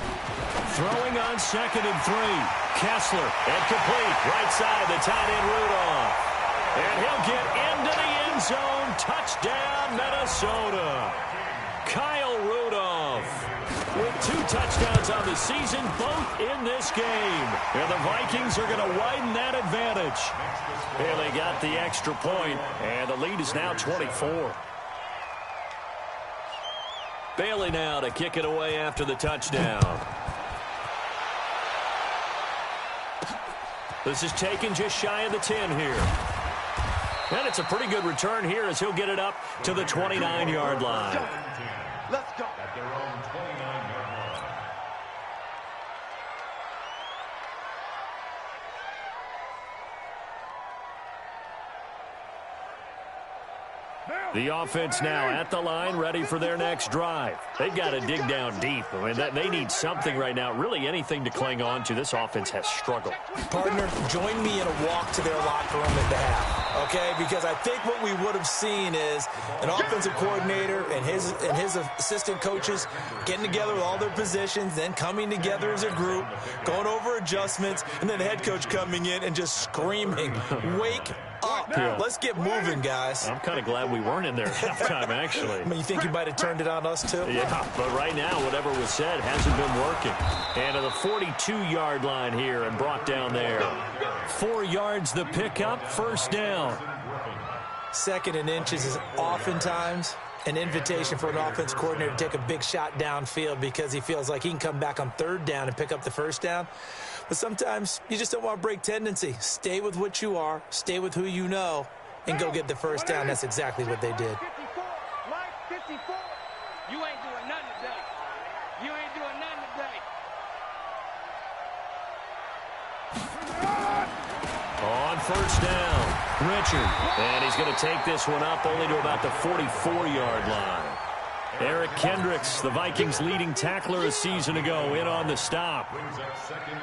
Throwing on 2nd and 3. Kessler, and complete. Right side, the tight end Rudolph. And he'll get into the end zone. Touchdown, Minnesota. Kyle Rudolph with 2 touchdowns on the season, both in this game. And the Vikings are going to widen that advantage. And they got the extra point, and the lead is now 24. Bailey now to kick it away after the touchdown. This is taken just shy of the 10 here. And it's a pretty good return here as he'll get it up to the 29-yard line. Let's go. At their own 29-yard line. The offense now at the line, ready for their next drive. They've got to dig down deep. I mean, they need something right now, really anything to cling on to. This offense has struggled. Partner, join me in a walk to their locker room at the half, okay? Because I think what we would have seen is an offensive coordinator and his assistant coaches getting together with all their positions, then coming together as a group, going over adjustments, and then the head coach coming in and just screaming, wake up. Yeah. Let's get moving, guys. I'm kind of glad we weren't in there at halftime, actually. I mean, you think you might have turned it on us, too? Yeah, but right now, whatever was said hasn't been working. And to the 42-yard line here and brought down there. 4 yards the pickup, first down. 2nd and inches is oftentimes an invitation for an offense coordinator to take a big shot downfield because he feels like he can come back on 3rd down and pick up the first down. But sometimes you just don't want to break tendency. Stay with what you are, stay with who you know, and go get the first down. That's exactly what they did. 54. You ain't doing nothing today. On first down, Richard. And he's going to take this one up only to about the 44-yard line. Eric Kendricks, the Vikings' leading tackler a season ago, in on the stop. Brings up 2nd and 9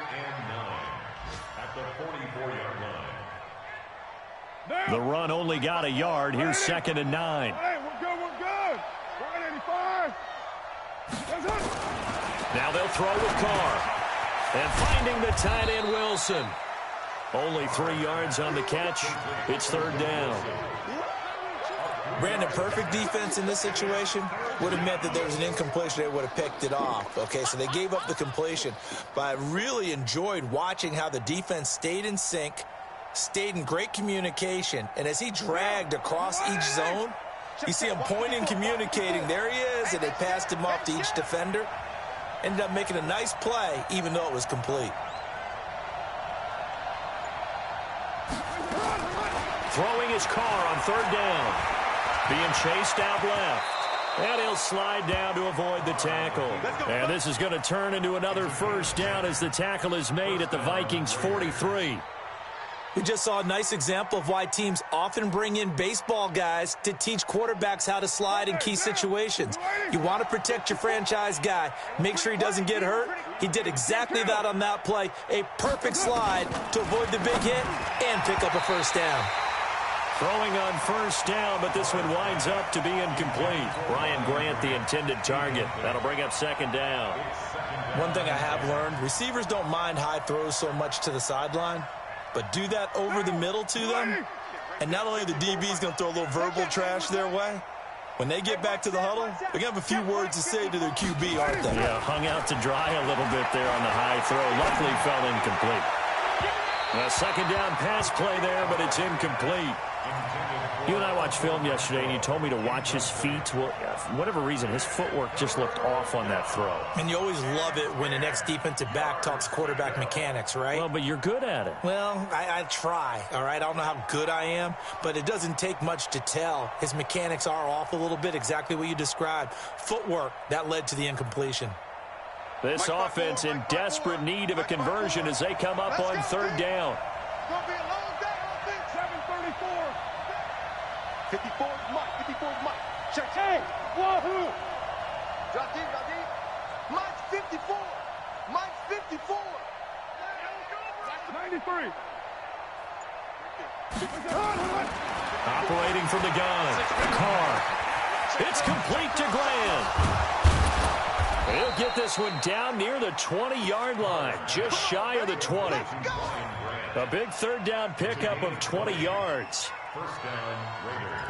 at the 44-yard line. The run only got a yard. Here's 2nd and 9. Hey, we're good. 185. Now they'll throw with Carr. And finding the tight end Wilson. Only 3 yards on the catch. It's 3rd down. Brandon, perfect defense in this situation would have meant that there was an incompletion. They would have picked it off. Okay, so they gave up the completion. But I really enjoyed watching how the defense stayed in sync, stayed in great communication, and as he dragged across each zone, you see him pointing, communicating. There he is, and they passed him off to each defender. Ended up making a nice play, even though it was complete. Throwing his Carr on 3rd down. Being chased out left. And he'll slide down to avoid the tackle. And this is going to turn into another first down as the tackle is made at the Vikings 43. We just saw a nice example of why teams often bring in baseball guys to teach quarterbacks how to slide in key situations. You want to protect your franchise guy. Make sure he doesn't get hurt. He did exactly that on that play. A perfect slide to avoid the big hit and pick up a first down. Throwing on first down, but this one winds up to be incomplete. Ryan Grant, the intended target. That'll bring up 2nd down. One thing I have learned, receivers don't mind high throws so much to the sideline, but do that over the middle to them, and not only the DB's going to throw a little verbal trash their way, When they get back to the huddle, they're going to have a few words to say to their QB, aren't they? Yeah, hung out to dry a little bit there on the high throw. Luckily fell incomplete. A second down pass play there, but it's incomplete. You and I watched film yesterday, and you told me to watch his feet. Well, for whatever reason, his footwork just looked off on that throw. And you always love it when an ex-defensive back talks quarterback mechanics, right? Well, but you're good at it. Well, I try, all right? I don't know how good I am, but it doesn't take much to tell. His mechanics are off a little bit, exactly what you described. Footwork, that led to the incompletion. This offense in desperate need of a conversion as they come up on third down. It's going to be a long day, I think. 7:34. 54 is Mike. 54 is Mike. Check. Hey, wahoo! Drop deep, drop deep. Mike's 54. Mike's 54. 93. Operating from the gun. Carr. It's complete to Glenn. He'll get this one down near the 20-yard line, just shy of the 20. A big third down pickup of 20 yards. First down, Raiders.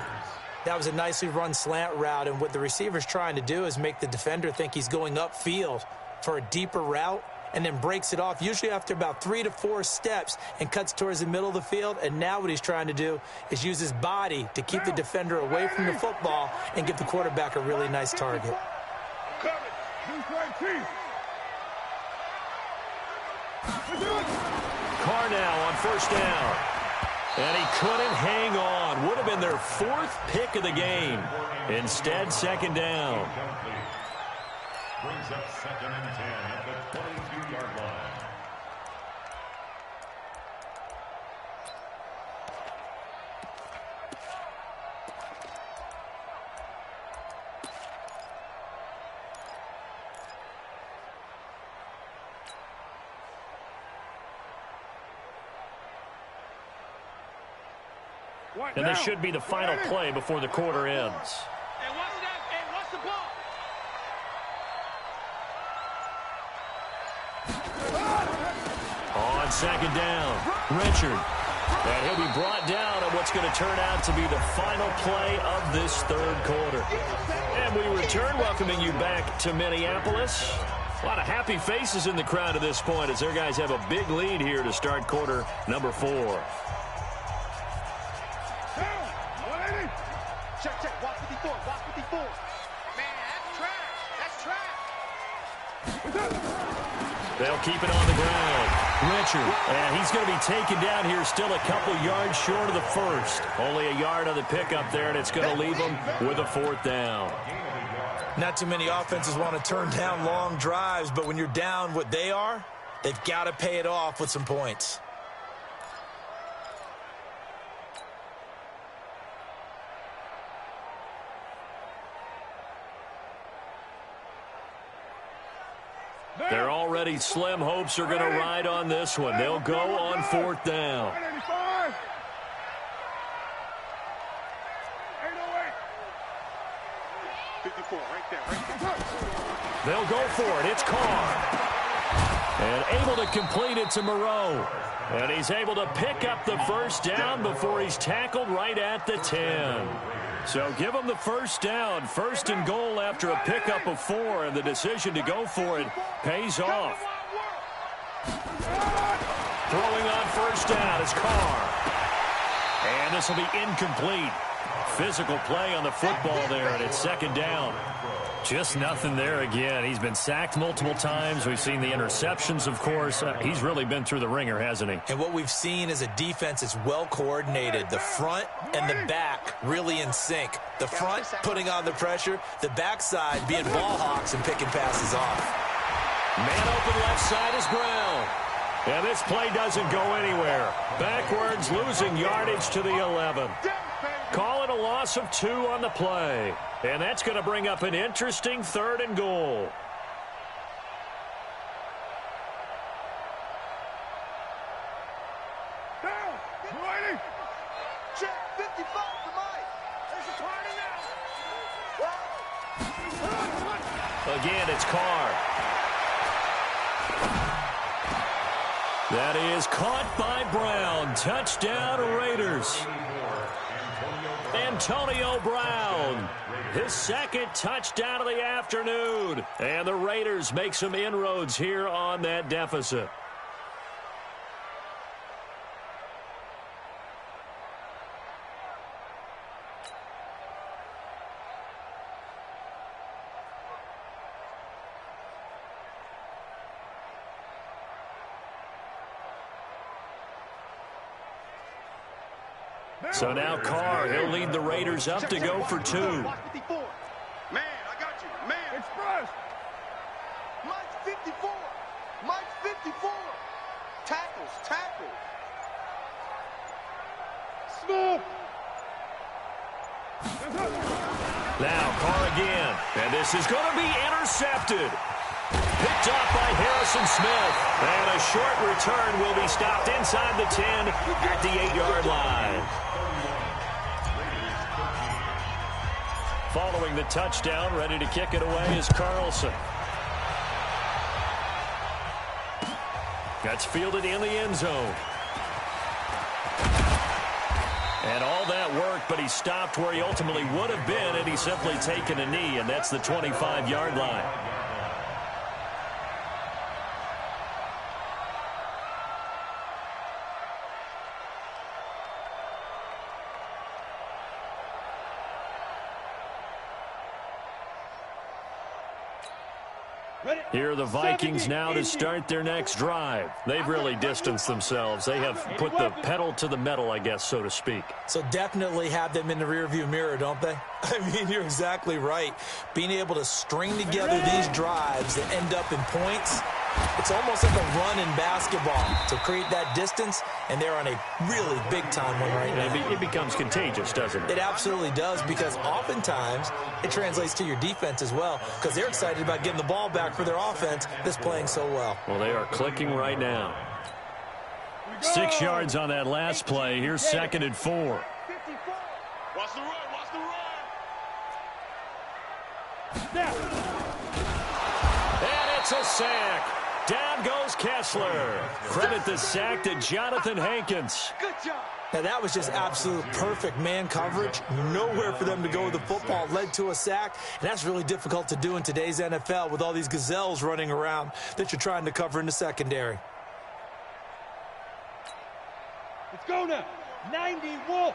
That was a nicely run slant route, and what the receiver's trying to do is make the defender think he's going upfield for a deeper route and then breaks it off, usually after about 3 to 4 steps, and cuts towards the middle of the field. And now what he's trying to do is use his body to keep the defender away from the football and give the quarterback a really nice target. Carr now on first down. And he couldn't hang on. Would have been their 4th pick of the game. Instead, second down. Brings up 2nd and 10 at the 22-yard line. And this should be the final play before the quarter ends. Hey, watch that. Hey, watch the ball. On second down, Richard. And he'll be brought down on what's going to turn out to be the final play of this third quarter. And we return, welcoming you back to Minneapolis. A lot of happy faces in the crowd at this point as their guys have a big lead here to start quarter number 4. Check, check. Watch 54. Watch 54. Man, that's trash. That's trash. They'll keep it on the ground. Richard, and he's going to be taken down here still a couple yards short of the first. Only a yard on the pickup there, and it's going to leave them with a 4th down. Not too many offenses want to turn down long drives, but when you're down what they are, they've got to pay it off with some points. Their already slim hopes are going to ride on this one. They'll go on 4th down. 885. 808. 54, right there. They'll go for it. It's Carr. And able to complete it to Moreau. And he's able to pick up the first down before he's tackled right at the 10. So give him the first down. 1st and goal after a pickup of 4, and the decision to go for it pays off. Throwing on first down is Carr. And this will be incomplete. Physical play on the football there, and it's 2nd down. Just nothing there again. He's been sacked multiple times. We've seen the interceptions, of course. He's really been through the ringer, hasn't he? And what we've seen is a defense that's well coordinated. The front and the back really in sync. The front putting on the pressure, the backside being ball hawks and picking passes off. Man open left side is Brown. And this play doesn't go anywhere. Backwards, losing yardage to the 11. Call it a loss of 2 on the play. And that's going to bring up an interesting 3rd and goal. Down. 280. Check 55 for Mike. There's a party now. Again, it's Carr. That is caught by Brown. Touchdown, Raiders. Antonio Brown, his second touchdown of the afternoon. And the Raiders make some inroads here on that deficit. So now Carr, he'll lead the Raiders up to go for 2. Man, I got you. Man. Express. Mike's 54. Mike's 54. Tackles. Smooth. Now Carr again. And this is going to be intercepted. Picked off by Harrison Smith. And a short return will be stopped inside the 10 at the 8-yard line. Following the touchdown, ready to kick it away is Carlson. That's fielded in the end zone. And all that work, but he stopped where he ultimately would have been had he simply taken a knee, and that's the 25-yard line. Here are the Vikings now to start their next drive. They've really distanced themselves. They have put the pedal to the metal, I guess, so to speak. So definitely have them in the rearview mirror, don't they? I mean, you're exactly right. Being able to string together these drives that end up in points, it's almost like a run in basketball to create that distance, and they're on a really big-time one right now. It becomes contagious, doesn't it? It absolutely does, because oftentimes it translates to your defense as well, because they're excited about getting the ball back for their offense that's playing so well. Well, they are clicking right now. 6 yards on that last play. Here's 2nd and 4. Watch the run. And it's a sack. Down goes Kessler. Credit the sack to Jonathan Hankins. Good job. Now, that was just absolute perfect man coverage. Nowhere for them to go with the football. Led to a sack, and that's really difficult to do in today's NFL with all these gazelles running around that you're trying to cover in the secondary. Let's go now. 90 Wolf.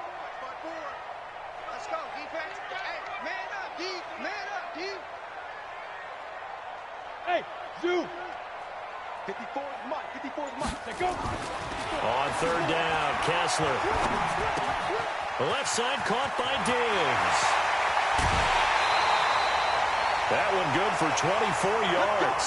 Let's go, defense. Hey, man up, D. Man up, D. Hey, Zoo. 54 is Mike. 54 is Mike. Let's go. On 3rd down, Kessler. Left side caught by Diggs. That one good for 24 yards.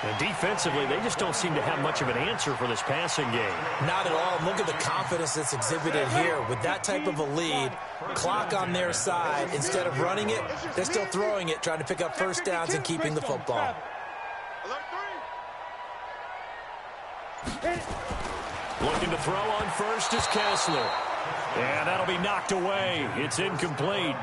And defensively, they just don't seem to have much of an answer for this passing game. Not at all. Look at the confidence that's exhibited here. With that type of a lead, clock on their side, instead of running it, they're still throwing it, trying to pick up first downs and keeping the football. Looking to throw on first is Kessler. And that'll be knocked away. It's incomplete.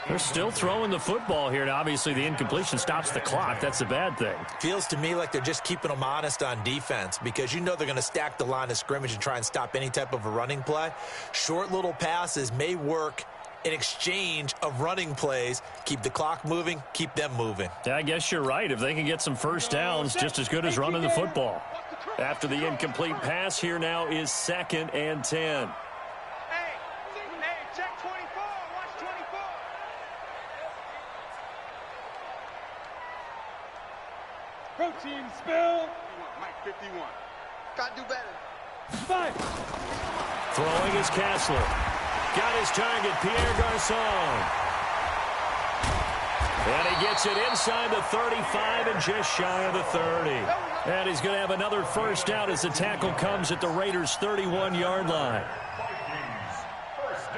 They're still throwing the football here. And obviously, the incompletion stops the clock. That's a bad thing. Feels to me like they're just keeping them honest on defense, because you know they're going to stack the line of scrimmage and try and stop any type of a running play. Short little passes may work in exchange of running plays. Keep the clock moving, keep them moving. Yeah, I guess you're right. If they can get some first downs, just as good as running the football. After the incomplete pass, here now is 2nd and 10. Check 24. Watch 24. Protein spill. Mike 51. Gotta do better. 5. Throwing is Kessler. Got his target, Pierre Garçon. And he gets it inside the 35 and just shy of the 30. And he's going to have another first down as the tackle comes at the Raiders' 31-yard line.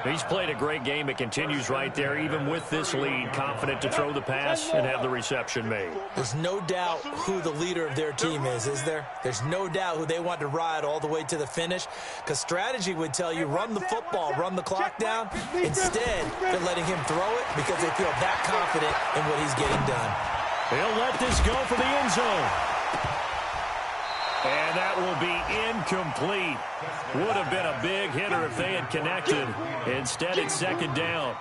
He's played a great game. It continues right there, even with this lead, confident to throw the pass and have the reception made. There's no doubt who the leader of their team is there? There's no doubt who they want to ride all the way to the finish, because strategy would tell you run the football, run the clock down. Instead, they're letting him throw it because they feel that confident in what he's getting done. He'll let this go for the end zone. And And that will be incomplete. Would have been a big hitter if they had connected. Instead, it's second down.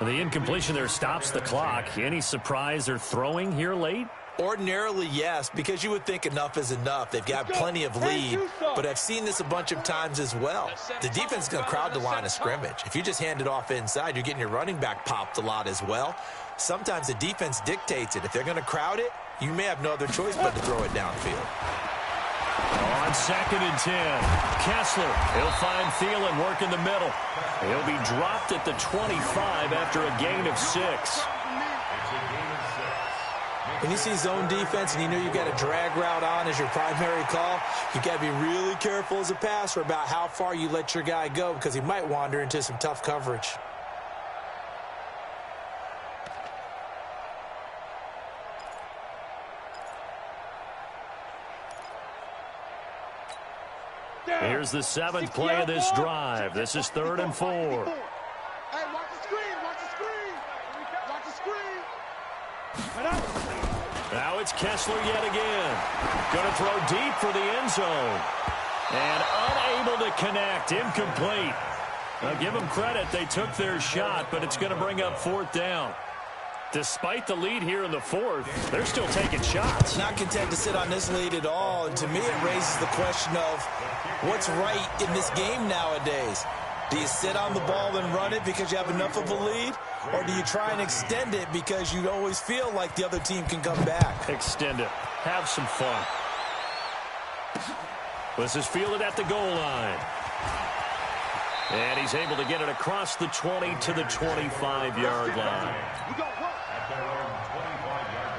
The incompletion there stops the clock. Any surprise they're throwing here late? Ordinarily, yes, because you would think enough is enough. They've got plenty of lead, but I've seen this a bunch of times as well. The defense is going to crowd the line of scrimmage. If you just hand it off inside, you're getting your running back popped a lot as well. Sometimes the defense dictates it. If they're going to crowd it, you may have no other choice but to throw it downfield. On 2nd and 10, Kessler, he'll find Thielen work in the middle. He'll be dropped at the 25 after a gain of 6. When you see zone defense and you know you've got a drag route on as your primary call, you've got to be really careful as a passer about how far you let your guy go because he might wander into some tough coverage. Here's the 7th play of this drive. This is 3rd and 4. Hey, watch the screen, watch the screen. Watch the screen. Now it's Kessler yet again. Going to throw deep for the end zone. And unable to connect. Incomplete. Now give them credit. They took their shot, but it's going to bring up 4th down. Despite the lead here in the 4th, they're still taking shots. Not content to sit on this lead at all. And to me, it raises the question of what's right in this game nowadays. Do you sit on the ball and run it because you have enough of a lead? Or do you try and extend it because you always feel like the other team can come back? Extend it. Have some fun. This is fielded at the goal line. And he's able to get it across the 20 to the 25-yard line. At their own 25-yard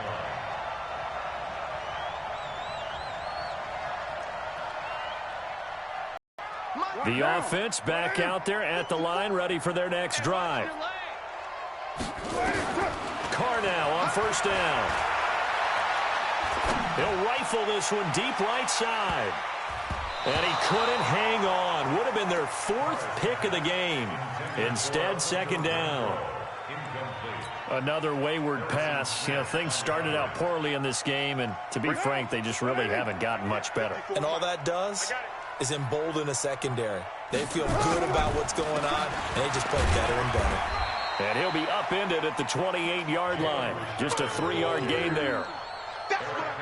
line. The offense back out there at the line, ready for their next drive. Carr now on 1st down. He'll rifle this one deep right side. And he couldn't hang on. Would have been their 4th pick of the game. Instead, 2nd down. Another wayward pass. You know, things started out poorly in this game, and to be frank, they just really haven't gotten much better. And all that does is embolden a secondary. They feel good about what's going on, and they just play better and better. And he'll be upended at the 28-yard line. Just a 3-yard gain there.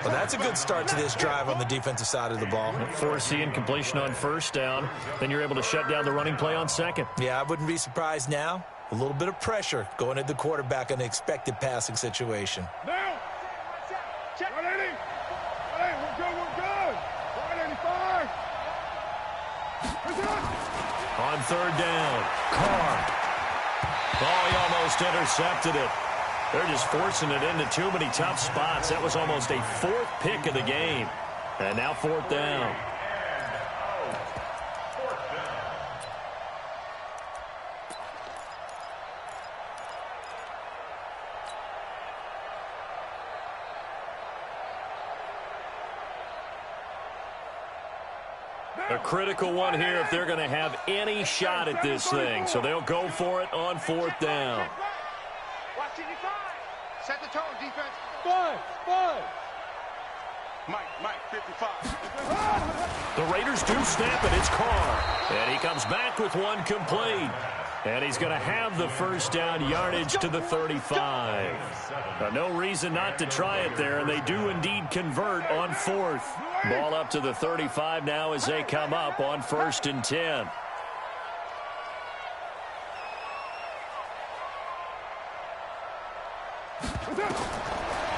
Well, that's a good start to this drive on the defensive side of the ball. Forcing incompletion on 1st down. Then you're able to shut down the running play on 2nd. Yeah, I wouldn't be surprised now. A little bit of pressure going at the quarterback in an expected passing situation. Now! Check! 180! Hey, we're good, we're good! 185! On 3rd down, Carr. Oh, he almost intercepted it. They're just forcing it into too many tough spots. That was almost a 4th pick of the game. And now 4th down. A critical one here if they're going to have any shot at this thing. So they'll go for it on 4th down. Watch it, set the tone, defense. 5! Mike, 55. The Raiders do snap it. It's Carr. And he comes back with one complete. And he's going to have the 1st down yardage to the 35. No reason not to try it there, and they do indeed convert on 4th. Ball up to the 35 now as they come up on 1st and 10.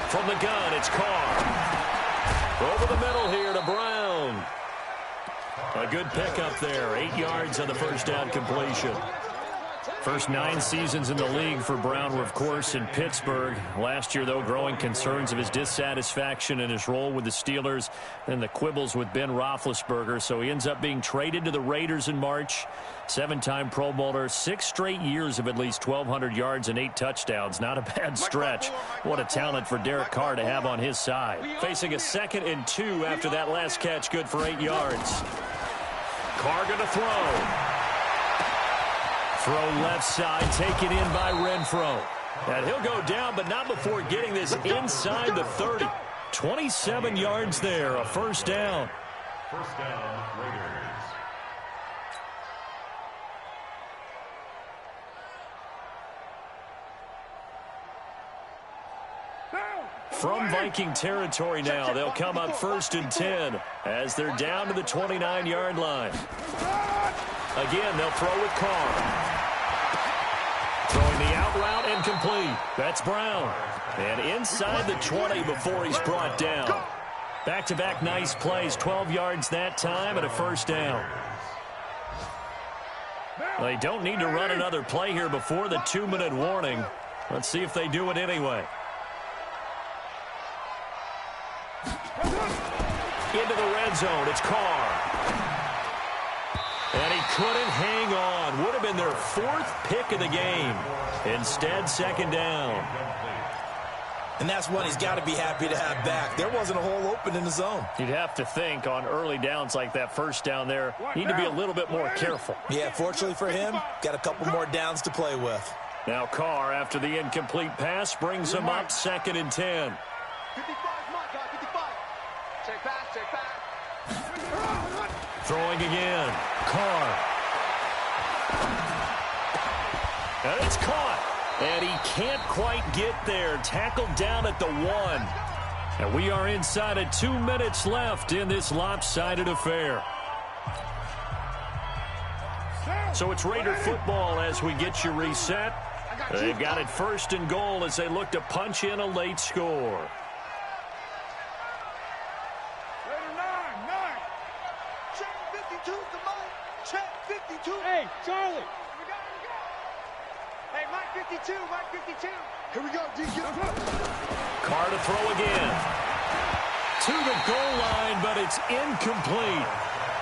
From the gun, it's Carr. Over the middle here to Brown. A good pickup there. 8 yards on the 1st down completion. First 9 seasons in the league for Brown were, of course, in Pittsburgh. Last year, though, growing concerns of his dissatisfaction in his role with the Steelers and the quibbles with Ben Roethlisberger. So he ends up being traded to the Raiders in March. 7-time Pro Bowler, 6 straight years of at least 1,200 yards and 8 touchdowns. Not a bad stretch. What a talent for Derek Carr to have on his side. Facing a 2nd and 2 after that last catch, good for 8 yards. Carr going to throw. Throw left side, taken in by Renfro. And he'll go down, but not before getting this inside the 30. 27 yards there, a 1st down. First down, Raiders. From Viking territory now, they'll come up 1st and 10 as they're down to the 29-yard line. Again, they'll throw with Carr. Throwing the out route and complete. That's Brown. And inside the 20 before he's brought down. Back-to-back nice plays, 12 yards that time and a first down. They don't need to run another play here before the 2-minute warning. Let's see if they do it anyway. Into the red zone, it's Carr. And he couldn't hang on. Would have been their 4th pick of the game. Instead, 2nd down. And that's one he's got to be happy to have back. There wasn't a hole open in the zone. You'd have to think on early downs like that first down there, need to be a little bit more careful. Yeah, fortunately for him, got a couple more downs to play with. Now Carr, after the incomplete pass, brings him up 2nd and 10. 55, Mike, 55. Check back, check back. Throwing again. Carr. And it's caught. And he can't quite get there. Tackled down at the 1. And we are inside of 2 minutes left in this lopsided affair. So it's Raider football as we get you reset. They've got it 1st and goal as they look to punch in a late score. Hey, Charlie. Hey, Mike 52, Mike 52. Here we go, DQ. Carr to throw again. To the goal line, but it's incomplete.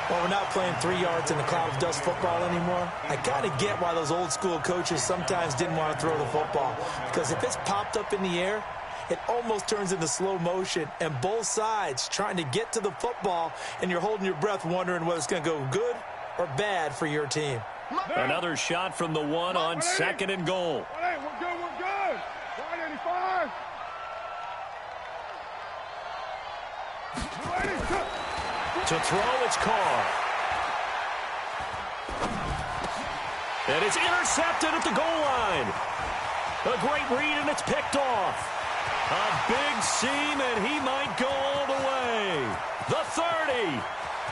Well, we're not playing 3 yards in the cloud of dust football anymore. I got to get why those old school coaches sometimes didn't want to throw the football. Because if it's popped up in the air, it almost turns into slow motion. And both sides trying to get to the football, and you're holding your breath wondering whether it's going to go good or bad for your team. Another shot from the 1 on 2nd and goal. Hey, we're good, we're good. 185. To throw, it's Carr. And it's intercepted at the goal line. A great read, and it's picked off. A big seam, and he might go all the way. The 30,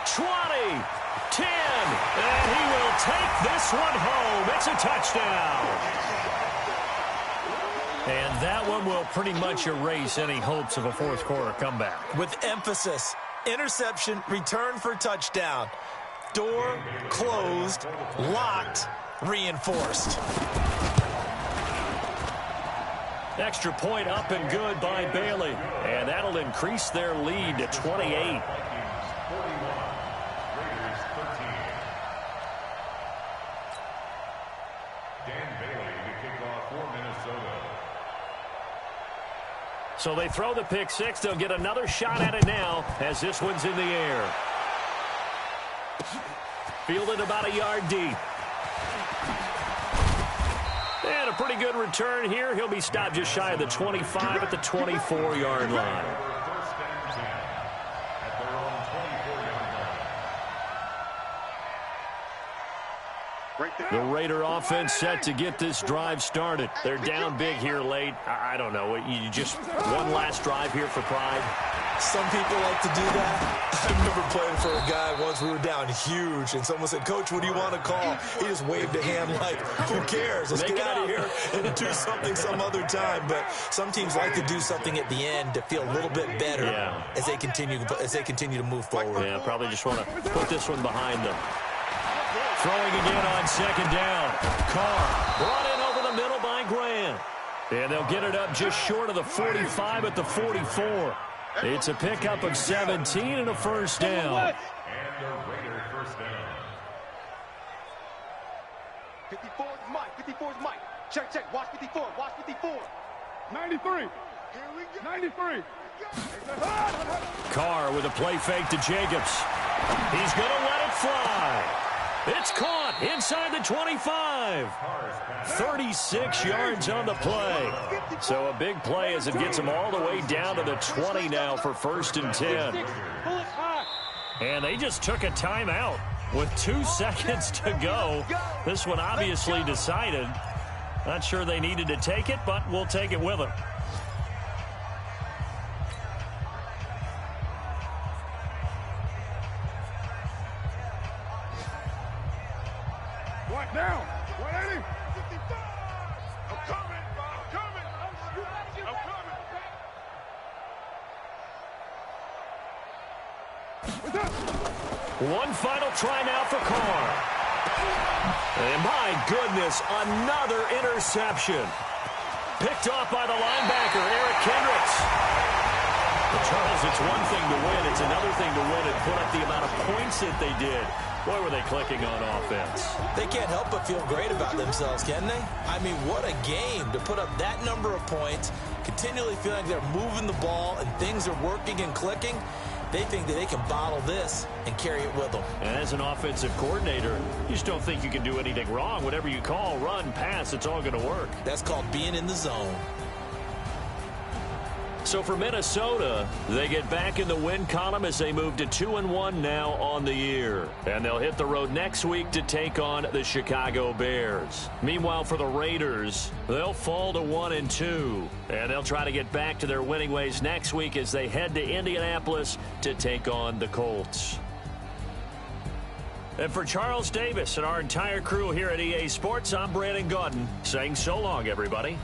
20, 10, and he will take this one home. It's a touchdown. And that one will pretty much erase any hopes of a 4th quarter comeback. With emphasis, interception, return for touchdown. Door closed, locked, reinforced. Extra point up and good by Bailey. And that'll increase their lead to 28. So they throw the pick 6. They'll get another shot at it now as this one's in the air. Fielded about a yard deep. And a pretty good return here. He'll be stopped just shy of the 25 at the 24-yard line. The Raider offense set to get this drive started. They're down big here late. I don't know. You just one last drive here for pride. Some people like to do that. I remember playing for a guy once. We were down huge, and someone said, "Coach, what do you want to call?" He just waved a hand like, "Who cares? Let's get out of here and do something some other time." But some teams like to do something at the end to feel a little bit better as they continue to move forward. Yeah, probably just want to put this one behind them. Throwing again on 2nd down. Carr brought in over the middle by Grant. And they'll get it up just short of the 45 at the 44. It's a pickup of 17 and a first down. And the Raider first down. 54 is Mike, 54 is Mike. Check, check, watch 54, watch 54. 93. Here we go. 93. Carr with a play fake to Jacobs. He's going to let it fly. It's caught inside the 25. 36 yards on the play. So a big play as it gets him all the way down to the 20 now for 1st and 10. And they just took a timeout with 2 seconds to go. This one obviously decided. Not sure they needed to take it, but we'll take it with them. What now? 180? I'm coming. One final try now for Carr. And my goodness, another interception. Picked off by the linebacker, Eric Kendricks. But Charles, it's one thing to win. It's another thing to win and put up the amount of points that they did. Boy, were they clicking on offense. They can't help but feel great about themselves, can they? I mean, what a game to put up that number of points, continually feeling like they're moving the ball and things are working and clicking. They think that they can bottle this and carry it with them. And as an offensive coordinator, you just don't think you can do anything wrong. Whatever you call, run, pass, it's all going to work. That's called being in the zone. So for Minnesota, they get back in the win column as they move to 2-1 now on the year. And they'll hit the road next week to take on the Chicago Bears. Meanwhile, for the Raiders, they'll fall to 1-2. And they'll try to get back to their winning ways next week as they head to Indianapolis to take on the Colts. And for Charles Davis and our entire crew here at EA Sports, I'm Brandon Gaudin saying so long, everybody.